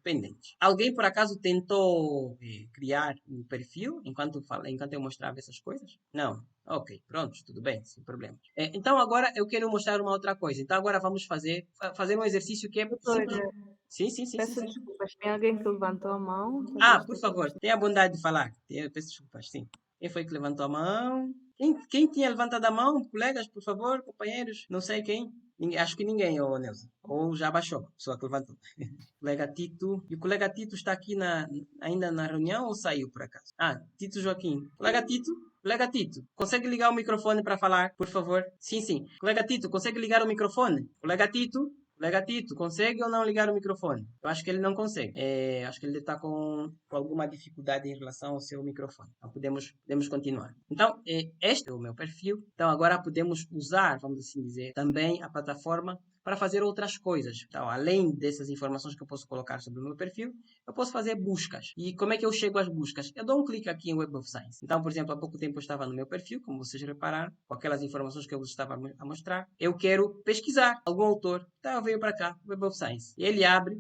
pendentes. Alguém, por acaso, tentou criar um perfil enquanto eu mostrava essas coisas? Não. Ok, pronto, tudo bem, sem problemas. Então, agora eu quero mostrar uma outra coisa. Então, agora vamos fazer um exercício que é simples. Sim. Peço desculpas, tem alguém que levantou a mão? Por favor, tenha a bondade de falar. Peço desculpas, sim. Quem foi que levantou a mão? Quem tinha levantado a mão? Colegas, por favor, companheiros? Não sei quem. Acho que ninguém, ô Neuza. Ou já baixou a pessoa que levantou. Colega Tito. E o colega Tito está aqui ainda na reunião ou saiu por acaso? Tito Joaquim. Colega Tito, consegue ligar o microfone para falar, por favor? Sim. Colega Tito, consegue ligar o microfone? Colega Tito, consegue ou não ligar o microfone? Eu acho que ele não consegue. Acho que ele está com alguma dificuldade em relação ao seu microfone. Então, podemos continuar. Então, este é o meu perfil. Então, agora podemos usar, vamos assim dizer, também a plataforma para fazer outras coisas. Então, além dessas informações que eu posso colocar sobre o meu perfil, eu posso fazer buscas. E como é que eu chego às buscas? Eu dou um clique aqui em Web of Science. Então, por exemplo, há pouco tempo eu estava no meu perfil, como vocês repararam, com aquelas informações que eu vos estava a mostrar. Eu quero pesquisar algum autor. Então, eu venho para cá, Web of Science. E ele abre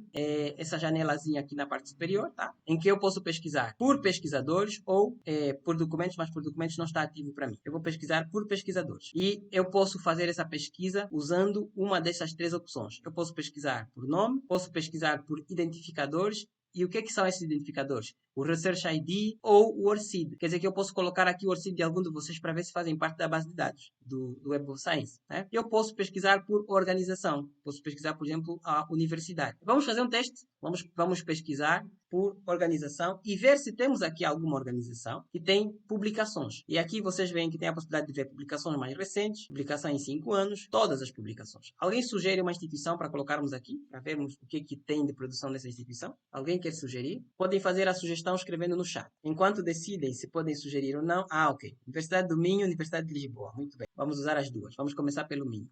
essa janelazinha aqui na parte superior, tá? Em que eu posso pesquisar por pesquisadores ou por documentos, mas por documentos não está ativo para mim. Eu vou pesquisar por pesquisadores. E eu posso fazer essa pesquisa usando uma dessas 3 opções. Eu posso pesquisar por nome, posso pesquisar por identificadores. E o que são esses identificadores? O Research ID ou o ORCID. Quer dizer que eu posso colocar aqui o ORCID de algum de vocês para ver se fazem parte da base de dados do Web of Science. Né? Eu posso pesquisar por organização. Posso pesquisar, por exemplo, a universidade. Vamos fazer um teste. Vamos pesquisar por organização e ver se temos aqui alguma organização que tem publicações. E aqui vocês veem que tem a possibilidade de ver publicações mais recentes, publicação em 5 anos, todas as publicações. Alguém sugere uma instituição para colocarmos aqui, para vermos o que tem de produção nessa instituição? Alguém quer sugerir? Podem fazer a sugestão escrevendo no chat. Enquanto decidem se podem sugerir ou não. Ok. Universidade do Minho, Universidade de Lisboa. Muito bem. Vamos usar as duas. Vamos começar pelo Minho.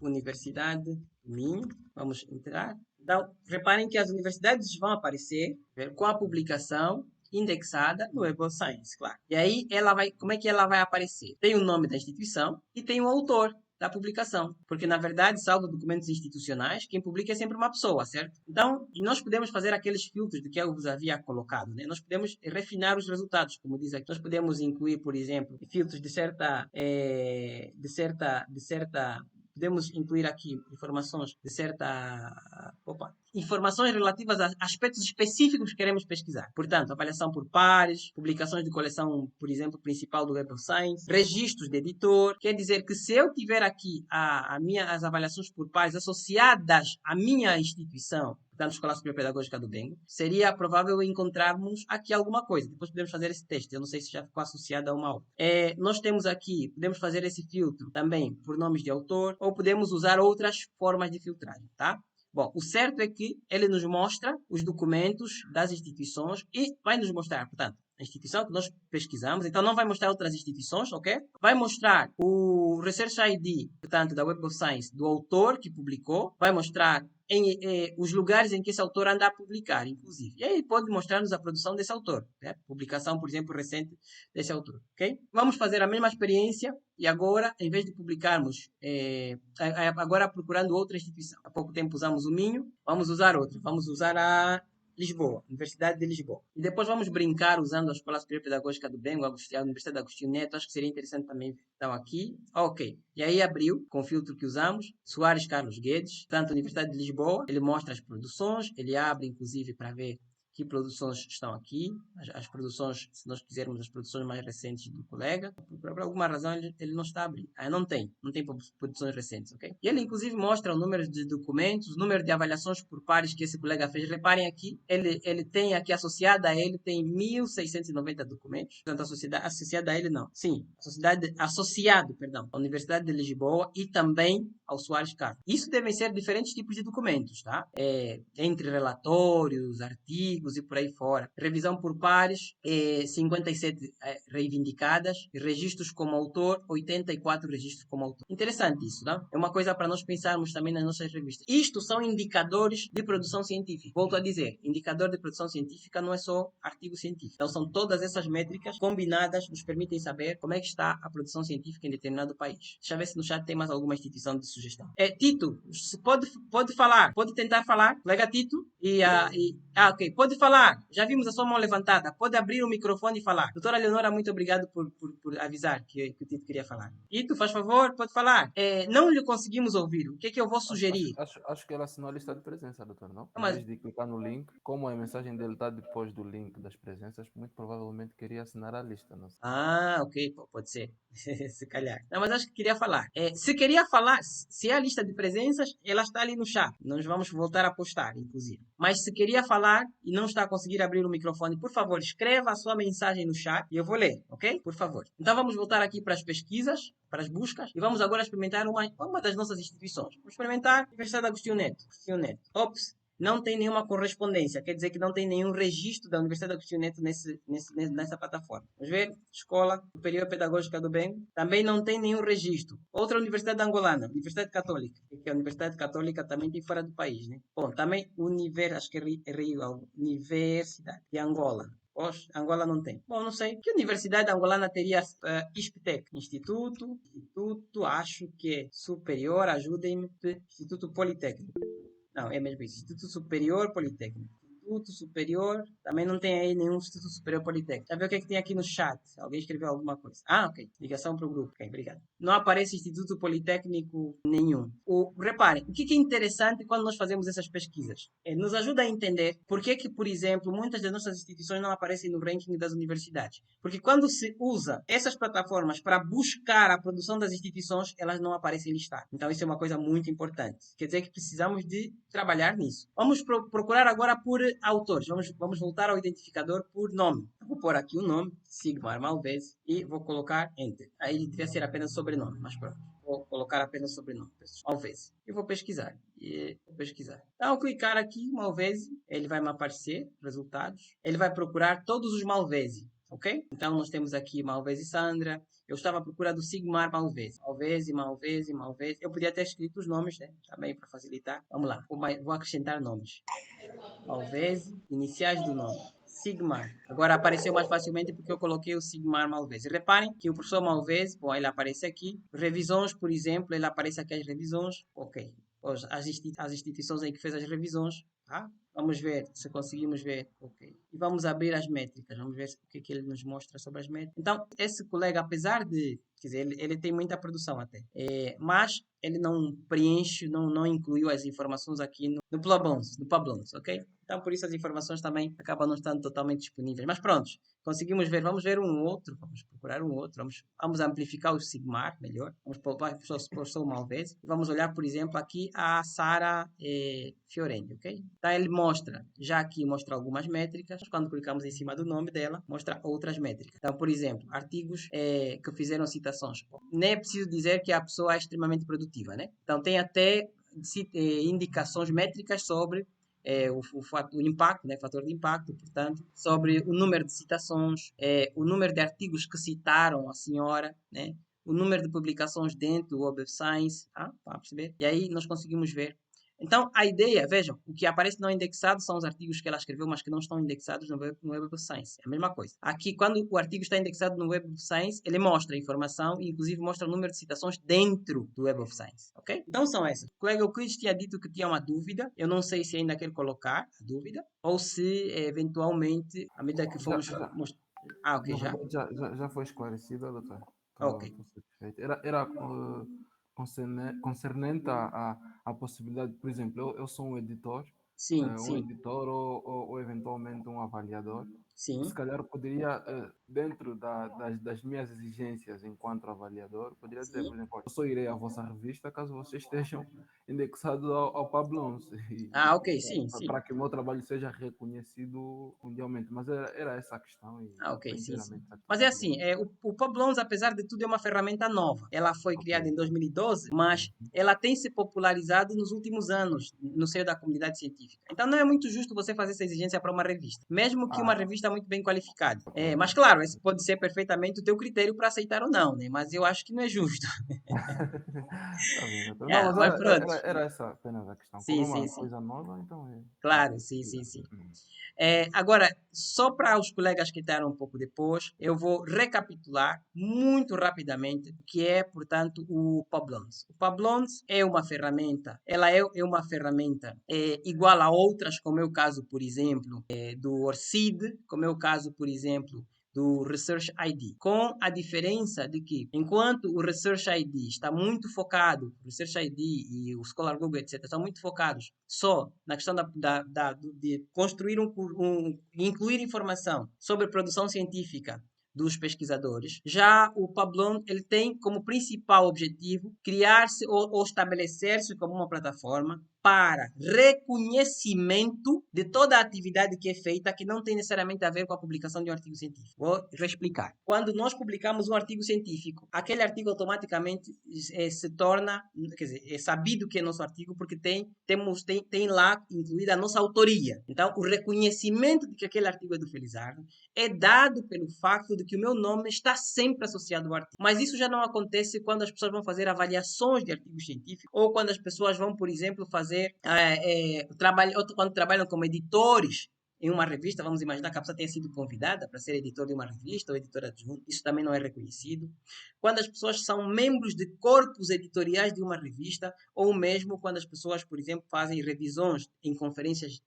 Universidade do Minho. Vamos entrar. Então, reparem que as universidades vão aparecer com a publicação indexada no Web of Science, claro. E aí, como é que ela vai aparecer? Tem o nome da instituição e tem o autor da publicação. Porque, na verdade, salvo documentos institucionais, quem publica é sempre uma pessoa, certo? Então, nós podemos fazer aqueles filtros de que eu vos havia colocado, né? Nós podemos refinar os resultados, como diz aqui. Nós podemos incluir, por exemplo, filtros podemos incluir aqui informações informações relativas a aspectos específicos que queremos pesquisar. Portanto, avaliação por pares, publicações de coleção, por exemplo, principal do Web of Science, registros de editor. Quer dizer que se eu tiver aqui as avaliações por pares associadas à minha instituição, portanto, Escola Superior Pedagógica do Bengo, seria provável encontrarmos aqui alguma coisa. Depois podemos fazer esse teste. Eu não sei se já ficou associado a uma outra. Nós temos aqui, podemos fazer esse filtro também por nomes de autor, ou podemos usar outras formas de filtragem, tá? Bom, o certo é que ele nos mostra os documentos das instituições e vai nos mostrar, portanto, a instituição que nós pesquisamos. Então, não vai mostrar outras instituições, ok? Vai mostrar o Research ID, portanto, da Web of Science, do autor que publicou. Vai mostrar os lugares em que esse autor anda a publicar, inclusive. E aí pode mostrar-nos a produção desse autor, né? Publicação, por exemplo, recente desse autor, ok? Vamos fazer a mesma experiência e agora, em vez de publicarmos, agora procurando outra instituição. Há pouco tempo usamos o Minho, vamos usar outra. Vamos usar a Lisboa, Universidade de Lisboa. E depois vamos brincar usando a Escola Superior Pedagógica do Bengo, a Universidade de Agostinho Neto. Acho que seria interessante também. Então, aqui, ok. E aí abriu, com o filtro que usamos, Soares Carlos Guedes, tanto a Universidade de Lisboa. Ele mostra as produções, ele abre, inclusive, para ver que produções estão aqui, as produções, se nós quisermos, as produções mais recentes do colega. Por alguma razão ele não está abrindo. Não tem produções recentes, ok? E ele inclusive mostra o número de documentos, o número de avaliações por pares que esse colega fez. Reparem aqui, ele tem aqui associada a ele, tem 1.690 documentos. Portanto, associada a ele não. Sim, associado, à Universidade de Lisboa e também ao Soares Carlos. Isso devem ser diferentes tipos de documentos, tá? Entre relatórios, artigos e por aí fora. Revisão por pares, 57 reivindicadas. Registros como autor, 84 registros como autor. Interessante isso, não? É uma coisa para nós pensarmos também nas nossas revistas. Isto são indicadores de produção científica. Volto a dizer, indicador de produção científica não é só artigo científico. Então são todas essas métricas combinadas nos permitem saber como é que está a produção científica em determinado país. Deixa eu ver se no chat tem mais alguma instituição de sugestão. Tito, pode falar, pode tentar falar, colega Tito, ok, pode falar, já vimos a sua mão levantada, pode abrir o microfone e falar. Doutora Leonora, muito obrigado por avisar que o Tito queria falar. Tito, faz favor, pode falar. Não lhe conseguimos ouvir, o que é que eu vou sugerir? Acho que ele assinou a lista de presença, doutor, não? Em Mas... vez de clicar no link, como a mensagem dele está depois do link das presenças, muito provavelmente queria assinar a lista, não sei. Ok, pode ser. Se calhar. Não, mas acho que queria falar. Se queria falar, se é a lista de presenças, ela está ali no chat. Nós vamos voltar a postar, inclusive. Mas se queria falar e não está a conseguir abrir o microfone, por favor, escreva a sua mensagem no chat e eu vou ler, ok? Por favor. Então vamos voltar aqui para as pesquisas, para as buscas, e vamos agora experimentar uma das nossas instituições. Vamos experimentar a Universidade de Agostinho Neto. Ops. Não tem nenhuma correspondência, quer dizer que não tem nenhum registro da Universidade de Agostinho Neto nessa plataforma. Vamos ver, Escola Superior Pedagógica do Bengo, também não tem nenhum registro. Outra Universidade Angolana, Universidade Católica, que a Universidade Católica também tem fora do país, né? Bom, também acho que é Rio, Universidade de Angola. Angola não tem. Bom, não sei. Que universidade angolana teria ISPTEC? Instituto, acho que é superior, ajudem-me, Instituto Politécnico. Não, é mesmo isso. Instituto Superior Politécnico. Instituto Superior. Também não tem aí nenhum Instituto Superior Politécnico. Já ver o que é que tem aqui no chat. Alguém escreveu alguma coisa. Ok. Ligação para o grupo. Ok, obrigado. Não aparece Instituto Politécnico nenhum. Reparem, o que é interessante quando nós fazemos essas pesquisas? Nos ajuda a entender por que, por exemplo, muitas das nossas instituições não aparecem no ranking das universidades. Porque quando se usa essas plataformas para buscar a produção das instituições, elas não aparecem listadas. Então, isso é uma coisa muito importante. Quer dizer que precisamos de trabalhar nisso. Vamos procurar agora por autores. Vamos voltar ao identificador por nome. Vou pôr aqui o nome, Sigmar Malvese, e vou colocar Enter. Aí devia ser apenas sobrenome, mas pronto. Vou colocar apenas sobrenome, Malvese. E vou pesquisar. Então, ao clicar aqui, Malvese, ele vai me aparecer resultados. Ele vai procurar todos os Malvese. Ok? Então, nós temos aqui Malvese Sandra. Eu estava à procura do Sigmar Malvese. Malvese. Eu podia ter escrito os nomes, né? Também para facilitar. Vamos lá. Vou acrescentar nomes. Malvese, iniciais do nome. Sigmar. Agora apareceu mais facilmente porque eu coloquei o Sigmar Malvese. Reparem que o professor Malvese, bom, ele aparece aqui. Revisões, por exemplo, ele aparece aqui as revisões. Ok. As instituições em que fez as revisões. Tá? Vamos ver se conseguimos ver. Ok. E vamos abrir as métricas. Vamos ver o que ele nos mostra sobre as métricas. Então, esse colega, apesar de quer dizer, ele tem muita produção até. Mas ele não preenche, não incluiu as informações aqui no Publons, ok? Então, por isso as informações também acabam não estando totalmente disponíveis. Mas pronto, conseguimos ver, vamos ver um outro, vamos procurar um outro, vamos amplificar o Sigmar melhor, vamos pôr só uma vez, e vamos olhar, por exemplo, aqui a Sara Fiorendi, ok? Então, ele mostra, já aqui mostra algumas métricas, quando clicamos em cima do nome dela, mostra outras métricas. Então, por exemplo, artigos que fizeram citações. Nem é preciso dizer que a pessoa é extremamente produtiva, né? Então, tem até indicações métricas sobre o impacto, né, fator de impacto, portanto, sobre o número de citações, o número de artigos que citaram a senhora, né, o número de publicações dentro do Web of Science, para perceber? E aí nós conseguimos ver. Então, a ideia, vejam, o que aparece não indexado são os artigos que ela escreveu, mas que não estão indexados no Web of Science. É a mesma coisa. Aqui, quando o artigo está indexado no Web of Science, ele mostra a informação e, inclusive, mostra o número de citações dentro do Web of Science. Ok? Então, são essas. O colega Euclides tinha dito que tinha uma dúvida. Eu não sei se ainda quer colocar a dúvida ou se, eventualmente, à medida que formos... ok, Na já? verdade, já foi esclarecida, doutor. Ok. Estou satisfeito. Era concernente à possibilidade, por exemplo, eu sou um editor, Sim, um sim, editor ou eventualmente um avaliador. sim. Se calhar poderia, dentro das minhas exigências enquanto avaliador, poderia dizer, por exemplo, eu só irei à vossa revista caso vocês estejam indexados ao Publons, Ok, sim, sim. para que o meu trabalho seja reconhecido mundialmente. Mas era essa a questão e Ok, estou sim, sim. inteiramente Mas é satisfeito. assim, o Publons, apesar de tudo, é uma ferramenta nova. Ela foi Ok. criada em 2012, mas ela tem se popularizado nos últimos anos no seio da comunidade científica. Então não é muito justo você fazer essa exigência para uma revista, mesmo que uma Ah, revista muito bem qualificada. ok. Mas claro, esse pode ser perfeitamente o teu critério para aceitar ou não, né? Mas eu acho que não é justo. Tá bem, doutor. Não, mas Mas pronto. era essa apenas a questão. Como Sim, é sim, uma sim. coisa nova, então é Claro, sim, sim, compartilhar. sim. Agora, só para os colegas que entraram um pouco depois, eu vou recapitular muito rapidamente o que é, portanto, o Publons. O Publons é uma ferramenta, ela é uma ferramenta igual a outras, como é o caso, por exemplo, do ORCID, como é o caso, por exemplo, do Research ID, com a diferença de que, enquanto o Research ID está muito focado, o Research ID e o Scholar Google, etc., estão muito focados só na questão de construir incluir informação sobre produção científica dos pesquisadores. Já o Publon, ele tem como principal objetivo criar-se ou estabelecer-se como uma plataforma para reconhecimento de toda a atividade que é feita que não tem necessariamente a ver com a publicação de um artigo científico. Vou explicar. Quando nós publicamos um artigo científico, aquele artigo automaticamente se torna, quer dizer, é sabido que é nosso artigo porque tem lá incluída a nossa autoria. Então, o reconhecimento de que aquele artigo é do Felizardo é dado pelo facto de que o meu nome está sempre associado ao artigo. Mas isso já não acontece quando as pessoas vão fazer avaliações de artigos científicos ou quando as pessoas vão, por exemplo, fazer quando trabalham como editores em uma revista. Vamos imaginar que a pessoa tenha sido convidada para ser editor de uma revista ou editora adjunta. Isso também não é reconhecido. Quando as pessoas são membros de corpos editoriais de uma revista, ou mesmo quando as pessoas, por exemplo, fazem revisões em conferências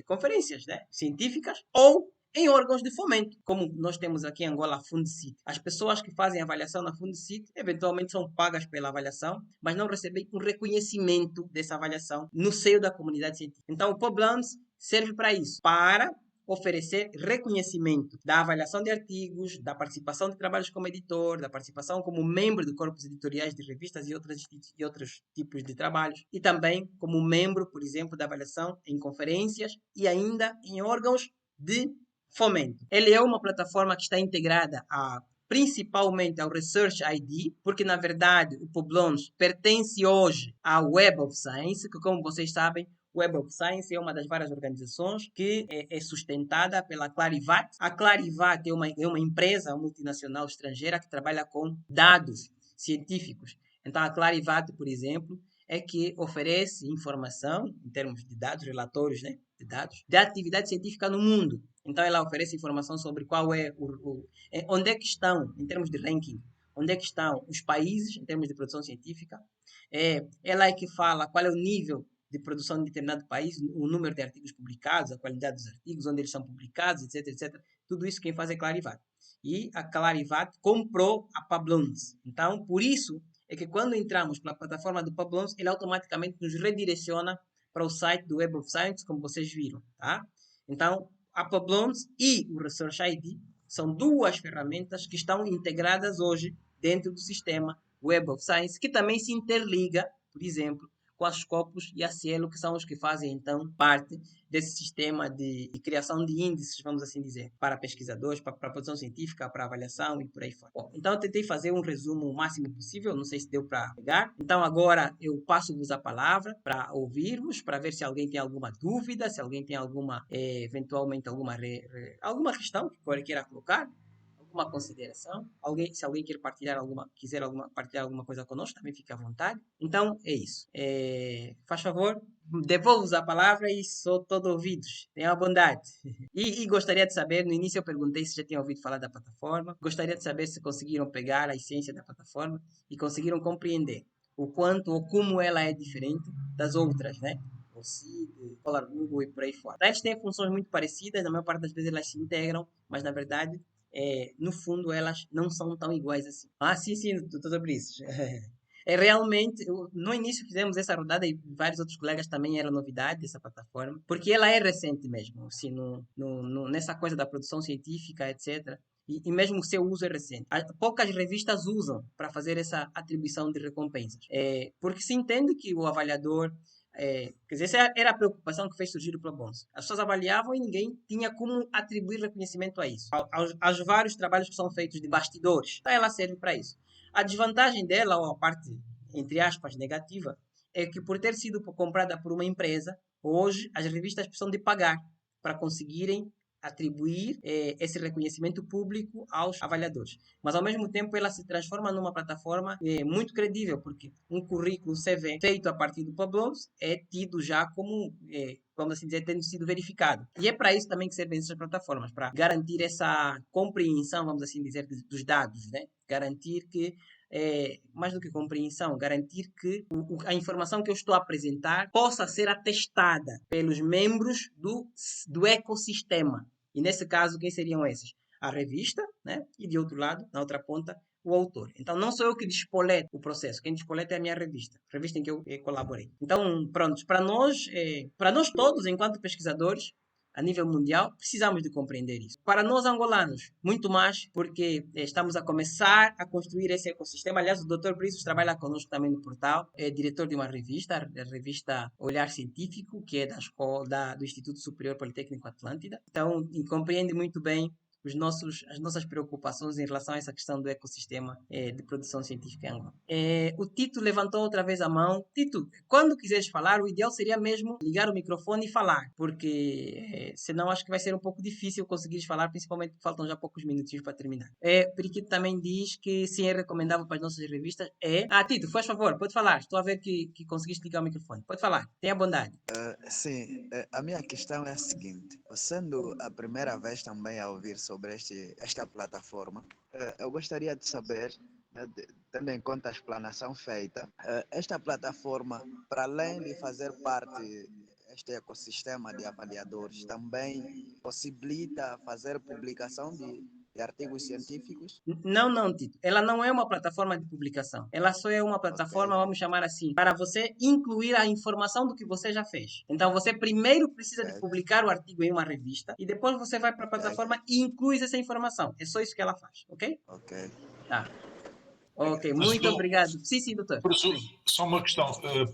conferências, né, científicas, ou em órgãos de fomento, como nós temos aqui em Angola a Fundcit. As pessoas que fazem avaliação na Fundcit eventualmente são pagas pela avaliação, mas não recebem um reconhecimento dessa avaliação no seio da comunidade científica. Então, o Publons serve para isso, para oferecer reconhecimento da avaliação de artigos, da participação de trabalhos como editor, da participação como membro de corpos editoriais de revistas e outros tipos de trabalhos, e também como membro, por exemplo, da avaliação em conferências e ainda em órgãos de fomento. Ele é uma plataforma que está integrada principalmente ao Research ID, porque na verdade o Publons pertence hoje ao Web of Science, que como vocês sabem, o Web of Science é uma das várias organizações que é sustentada pela Clarivat. A Clarivat é uma empresa multinacional estrangeira que trabalha com dados científicos. Então a Clarivat, por exemplo, é que oferece informação, em termos de dados, relatórios, né, de dados, de atividade científica no mundo. Então, ela oferece informação sobre qual é onde é que estão, em termos de ranking, onde é que estão os países, em termos de produção científica. Ela é que fala qual é o nível de produção de determinado país, o número de artigos publicados, a qualidade dos artigos, onde eles são publicados, etc, etc. Tudo isso quem faz é Clarivat. e a Clarivat comprou a Pablons. Então, por isso é que quando entramos pela plataforma do Pablons, ele automaticamente nos redireciona para o site do Web of Science, como vocês viram, tá? Então, a Pablons e o Research ID são duas ferramentas que estão integradas hoje dentro do sistema Web of Science, que também se interliga, por exemplo, com a Scopus e a Cielo, que são os que fazem, então, parte desse sistema de criação de índices, vamos assim dizer, para pesquisadores, para produção científica, para avaliação e por aí fora. Bom, então, eu tentei fazer um resumo o máximo possível, não sei se deu para pegar. Então, agora eu passo-vos a palavra para ouvirmos, para ver se alguém tem alguma dúvida, se alguém tem alguma, eventualmente, alguma questão que queira colocar. Uma consideração, se alguém quiser partilhar alguma coisa conosco, também fique à vontade. Então, é isso. Faz favor, devolvo-vos a palavra e sou todo ouvidos. Tenham a bondade. E gostaria de saber, no início eu perguntei se já tinham ouvido falar da plataforma, gostaria de saber se conseguiram pegar a essência da plataforma e conseguiram compreender o quanto ou como ela é diferente das outras, né? O CID, Polar Google e por aí fora. Eles têm funções muito parecidas, na maior parte das vezes elas se integram, mas na verdade no fundo, elas não são tão iguais assim. Sim, estou sobre isso. Realmente, no início fizemos essa rodada e vários outros colegas também eram novidade dessa plataforma, porque ela é recente mesmo, assim, nessa coisa da produção científica, etc. E mesmo o seu uso é recente. Poucas revistas usam para fazer essa atribuição de recompensas. Porque se entende que o avaliador... quer dizer, essa era a preocupação que fez surgir o Pablons. As pessoas avaliavam e ninguém tinha como atribuir reconhecimento a isso. Aos vários trabalhos que são feitos de bastidores. Então ela serve para isso. A desvantagem dela, ou a parte, entre aspas, negativa, é que por ter sido comprada por uma empresa, hoje as revistas precisam de pagar para conseguirem atribuir esse reconhecimento público aos avaliadores. Mas, ao mesmo tempo, ela se transforma numa plataforma muito credível, porque um currículo CV feito a partir do Pablons é tido já como, vamos assim dizer, tendo sido verificado. E é para isso também que servem essas plataformas, para garantir essa compreensão, vamos assim dizer, dos dados, né? Garantir que mais do que compreensão, garantir que a informação que eu estou a apresentar possa ser atestada pelos membros do ecossistema. E nesse caso, quem seriam esses? A revista, né? E de outro lado, na outra ponta, o autor. Então, não sou eu que despoleto o processo. Quem despoleta é a minha revista em que eu colaborei. Então, pronto, para nós todos, enquanto pesquisadores, a nível mundial, precisamos de compreender isso. Para nós angolanos, muito mais, porque estamos a começar a construir esse ecossistema. Aliás, o Dr. Briços trabalha conosco também no portal, é diretor de uma revista, a revista Olhar Científico, que é da escola do Instituto Superior Politécnico Atlântida. Então, compreende muito bem as nossas preocupações em relação a essa questão do ecossistema de produção científica em Angola. O Tito levantou outra vez a mão. Tito, quando quiseres falar, o ideal seria mesmo ligar o microfone e falar, porque senão acho que vai ser um pouco difícil conseguires falar, principalmente porque faltam já poucos minutinhos para terminar. Periquito também diz que sim, é recomendável para as nossas revistas. Tito, faz favor, pode falar. Estou a ver que conseguiste ligar o microfone. Pode falar, tenha bondade. Sim, a minha questão é a seguinte. Sendo a primeira vez também a ouvir sobre esta plataforma, eu gostaria de saber, tendo em conta a explanação feita, esta plataforma, para além de fazer parte deste ecossistema de avaliadores, também possibilita fazer publicação de artigos científicos? Não, Tito. Ela não é uma plataforma de publicação. Ela só é uma plataforma, vamos chamar assim, para você incluir a informação do que você já fez. Então, você primeiro precisa de publicar o artigo em uma revista e depois você vai para a plataforma e inclui essa informação. É só isso que ela faz, ok? Ok. Tá. Ok, muito obrigado. Sim, doutor. Só uma questão.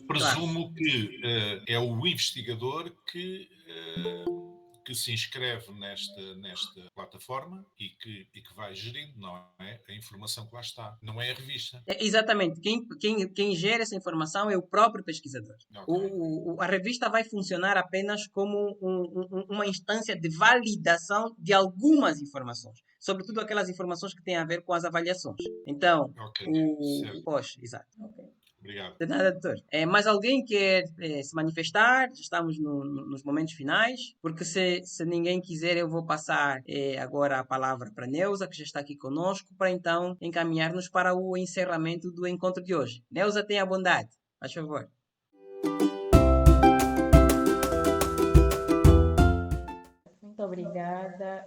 Presumo que é o investigador que se inscreve nesta plataforma e que vai gerindo, não é? A informação que lá está. Não é a revista. Exatamente. Quem gera essa informação é o próprio pesquisador. Okay. A revista vai funcionar apenas como uma instância de validação de algumas informações. Sobretudo aquelas informações que têm a ver com as avaliações. Então, poxa, exato. Okay. Obrigado. De nada, doutor. Mais alguém quer se manifestar? Estamos nos momentos finais. Porque se ninguém quiser, eu vou passar agora a palavra para a Neuza, que já está aqui conosco, para então encaminhar-nos para o encerramento do encontro de hoje. Neuza, tenha a bondade. Faz favor. Muito obrigada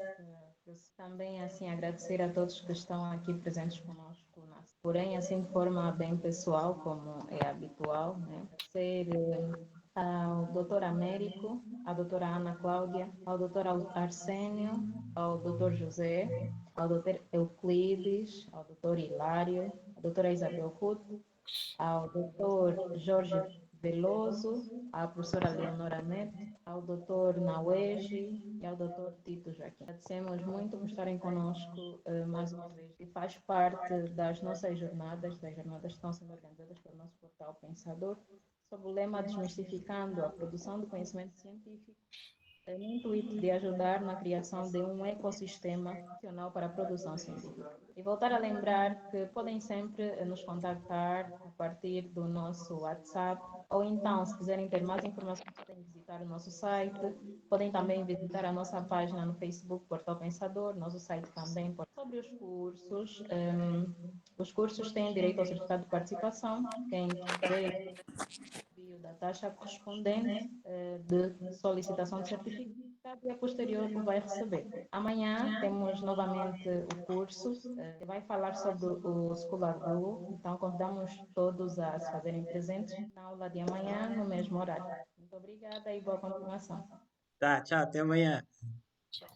Eu também, assim, agradecer a todos que estão aqui presentes conosco, porém, assim, de forma bem pessoal, como é habitual, né? Ser ao doutor Américo, à doutora Ana Cláudia, ao doutor Arsênio, ao doutor José, ao doutor Euclides, ao doutor Hilário, à doutora Isabel Ruth, ao doutor Jorge Veloso, à professora Leonora Neto, ao doutor Nauege e ao doutor Tito Joaquim. Agradecemos muito por estarem conosco mais uma vez, e faz parte das nossas jornadas, das jornadas que estão sendo organizadas pelo nosso portal Pensador, sob o lema Desmistificando a Produção do Conhecimento Científico, no intuito de ajudar na criação de um ecossistema funcional para a produção científica. E voltar a lembrar que podem sempre nos contactar a partir do nosso WhatsApp, ou então, se quiserem ter mais informações, podem visitar o nosso site, podem também visitar a nossa página no Facebook, Portal Pensador, nosso site também. Sobre os cursos têm direito ao certificado de participação, quem quiser envio da taxa correspondente de solicitação de certificado e a posterior vai receber. Amanhã temos novamente o curso que vai falar sobre o Scholar Blue, então convidamos todos a se fazerem presentes na aula de amanhã no mesmo horário. Muito obrigada e boa continuação. Tá, tchau, até amanhã. Tchau.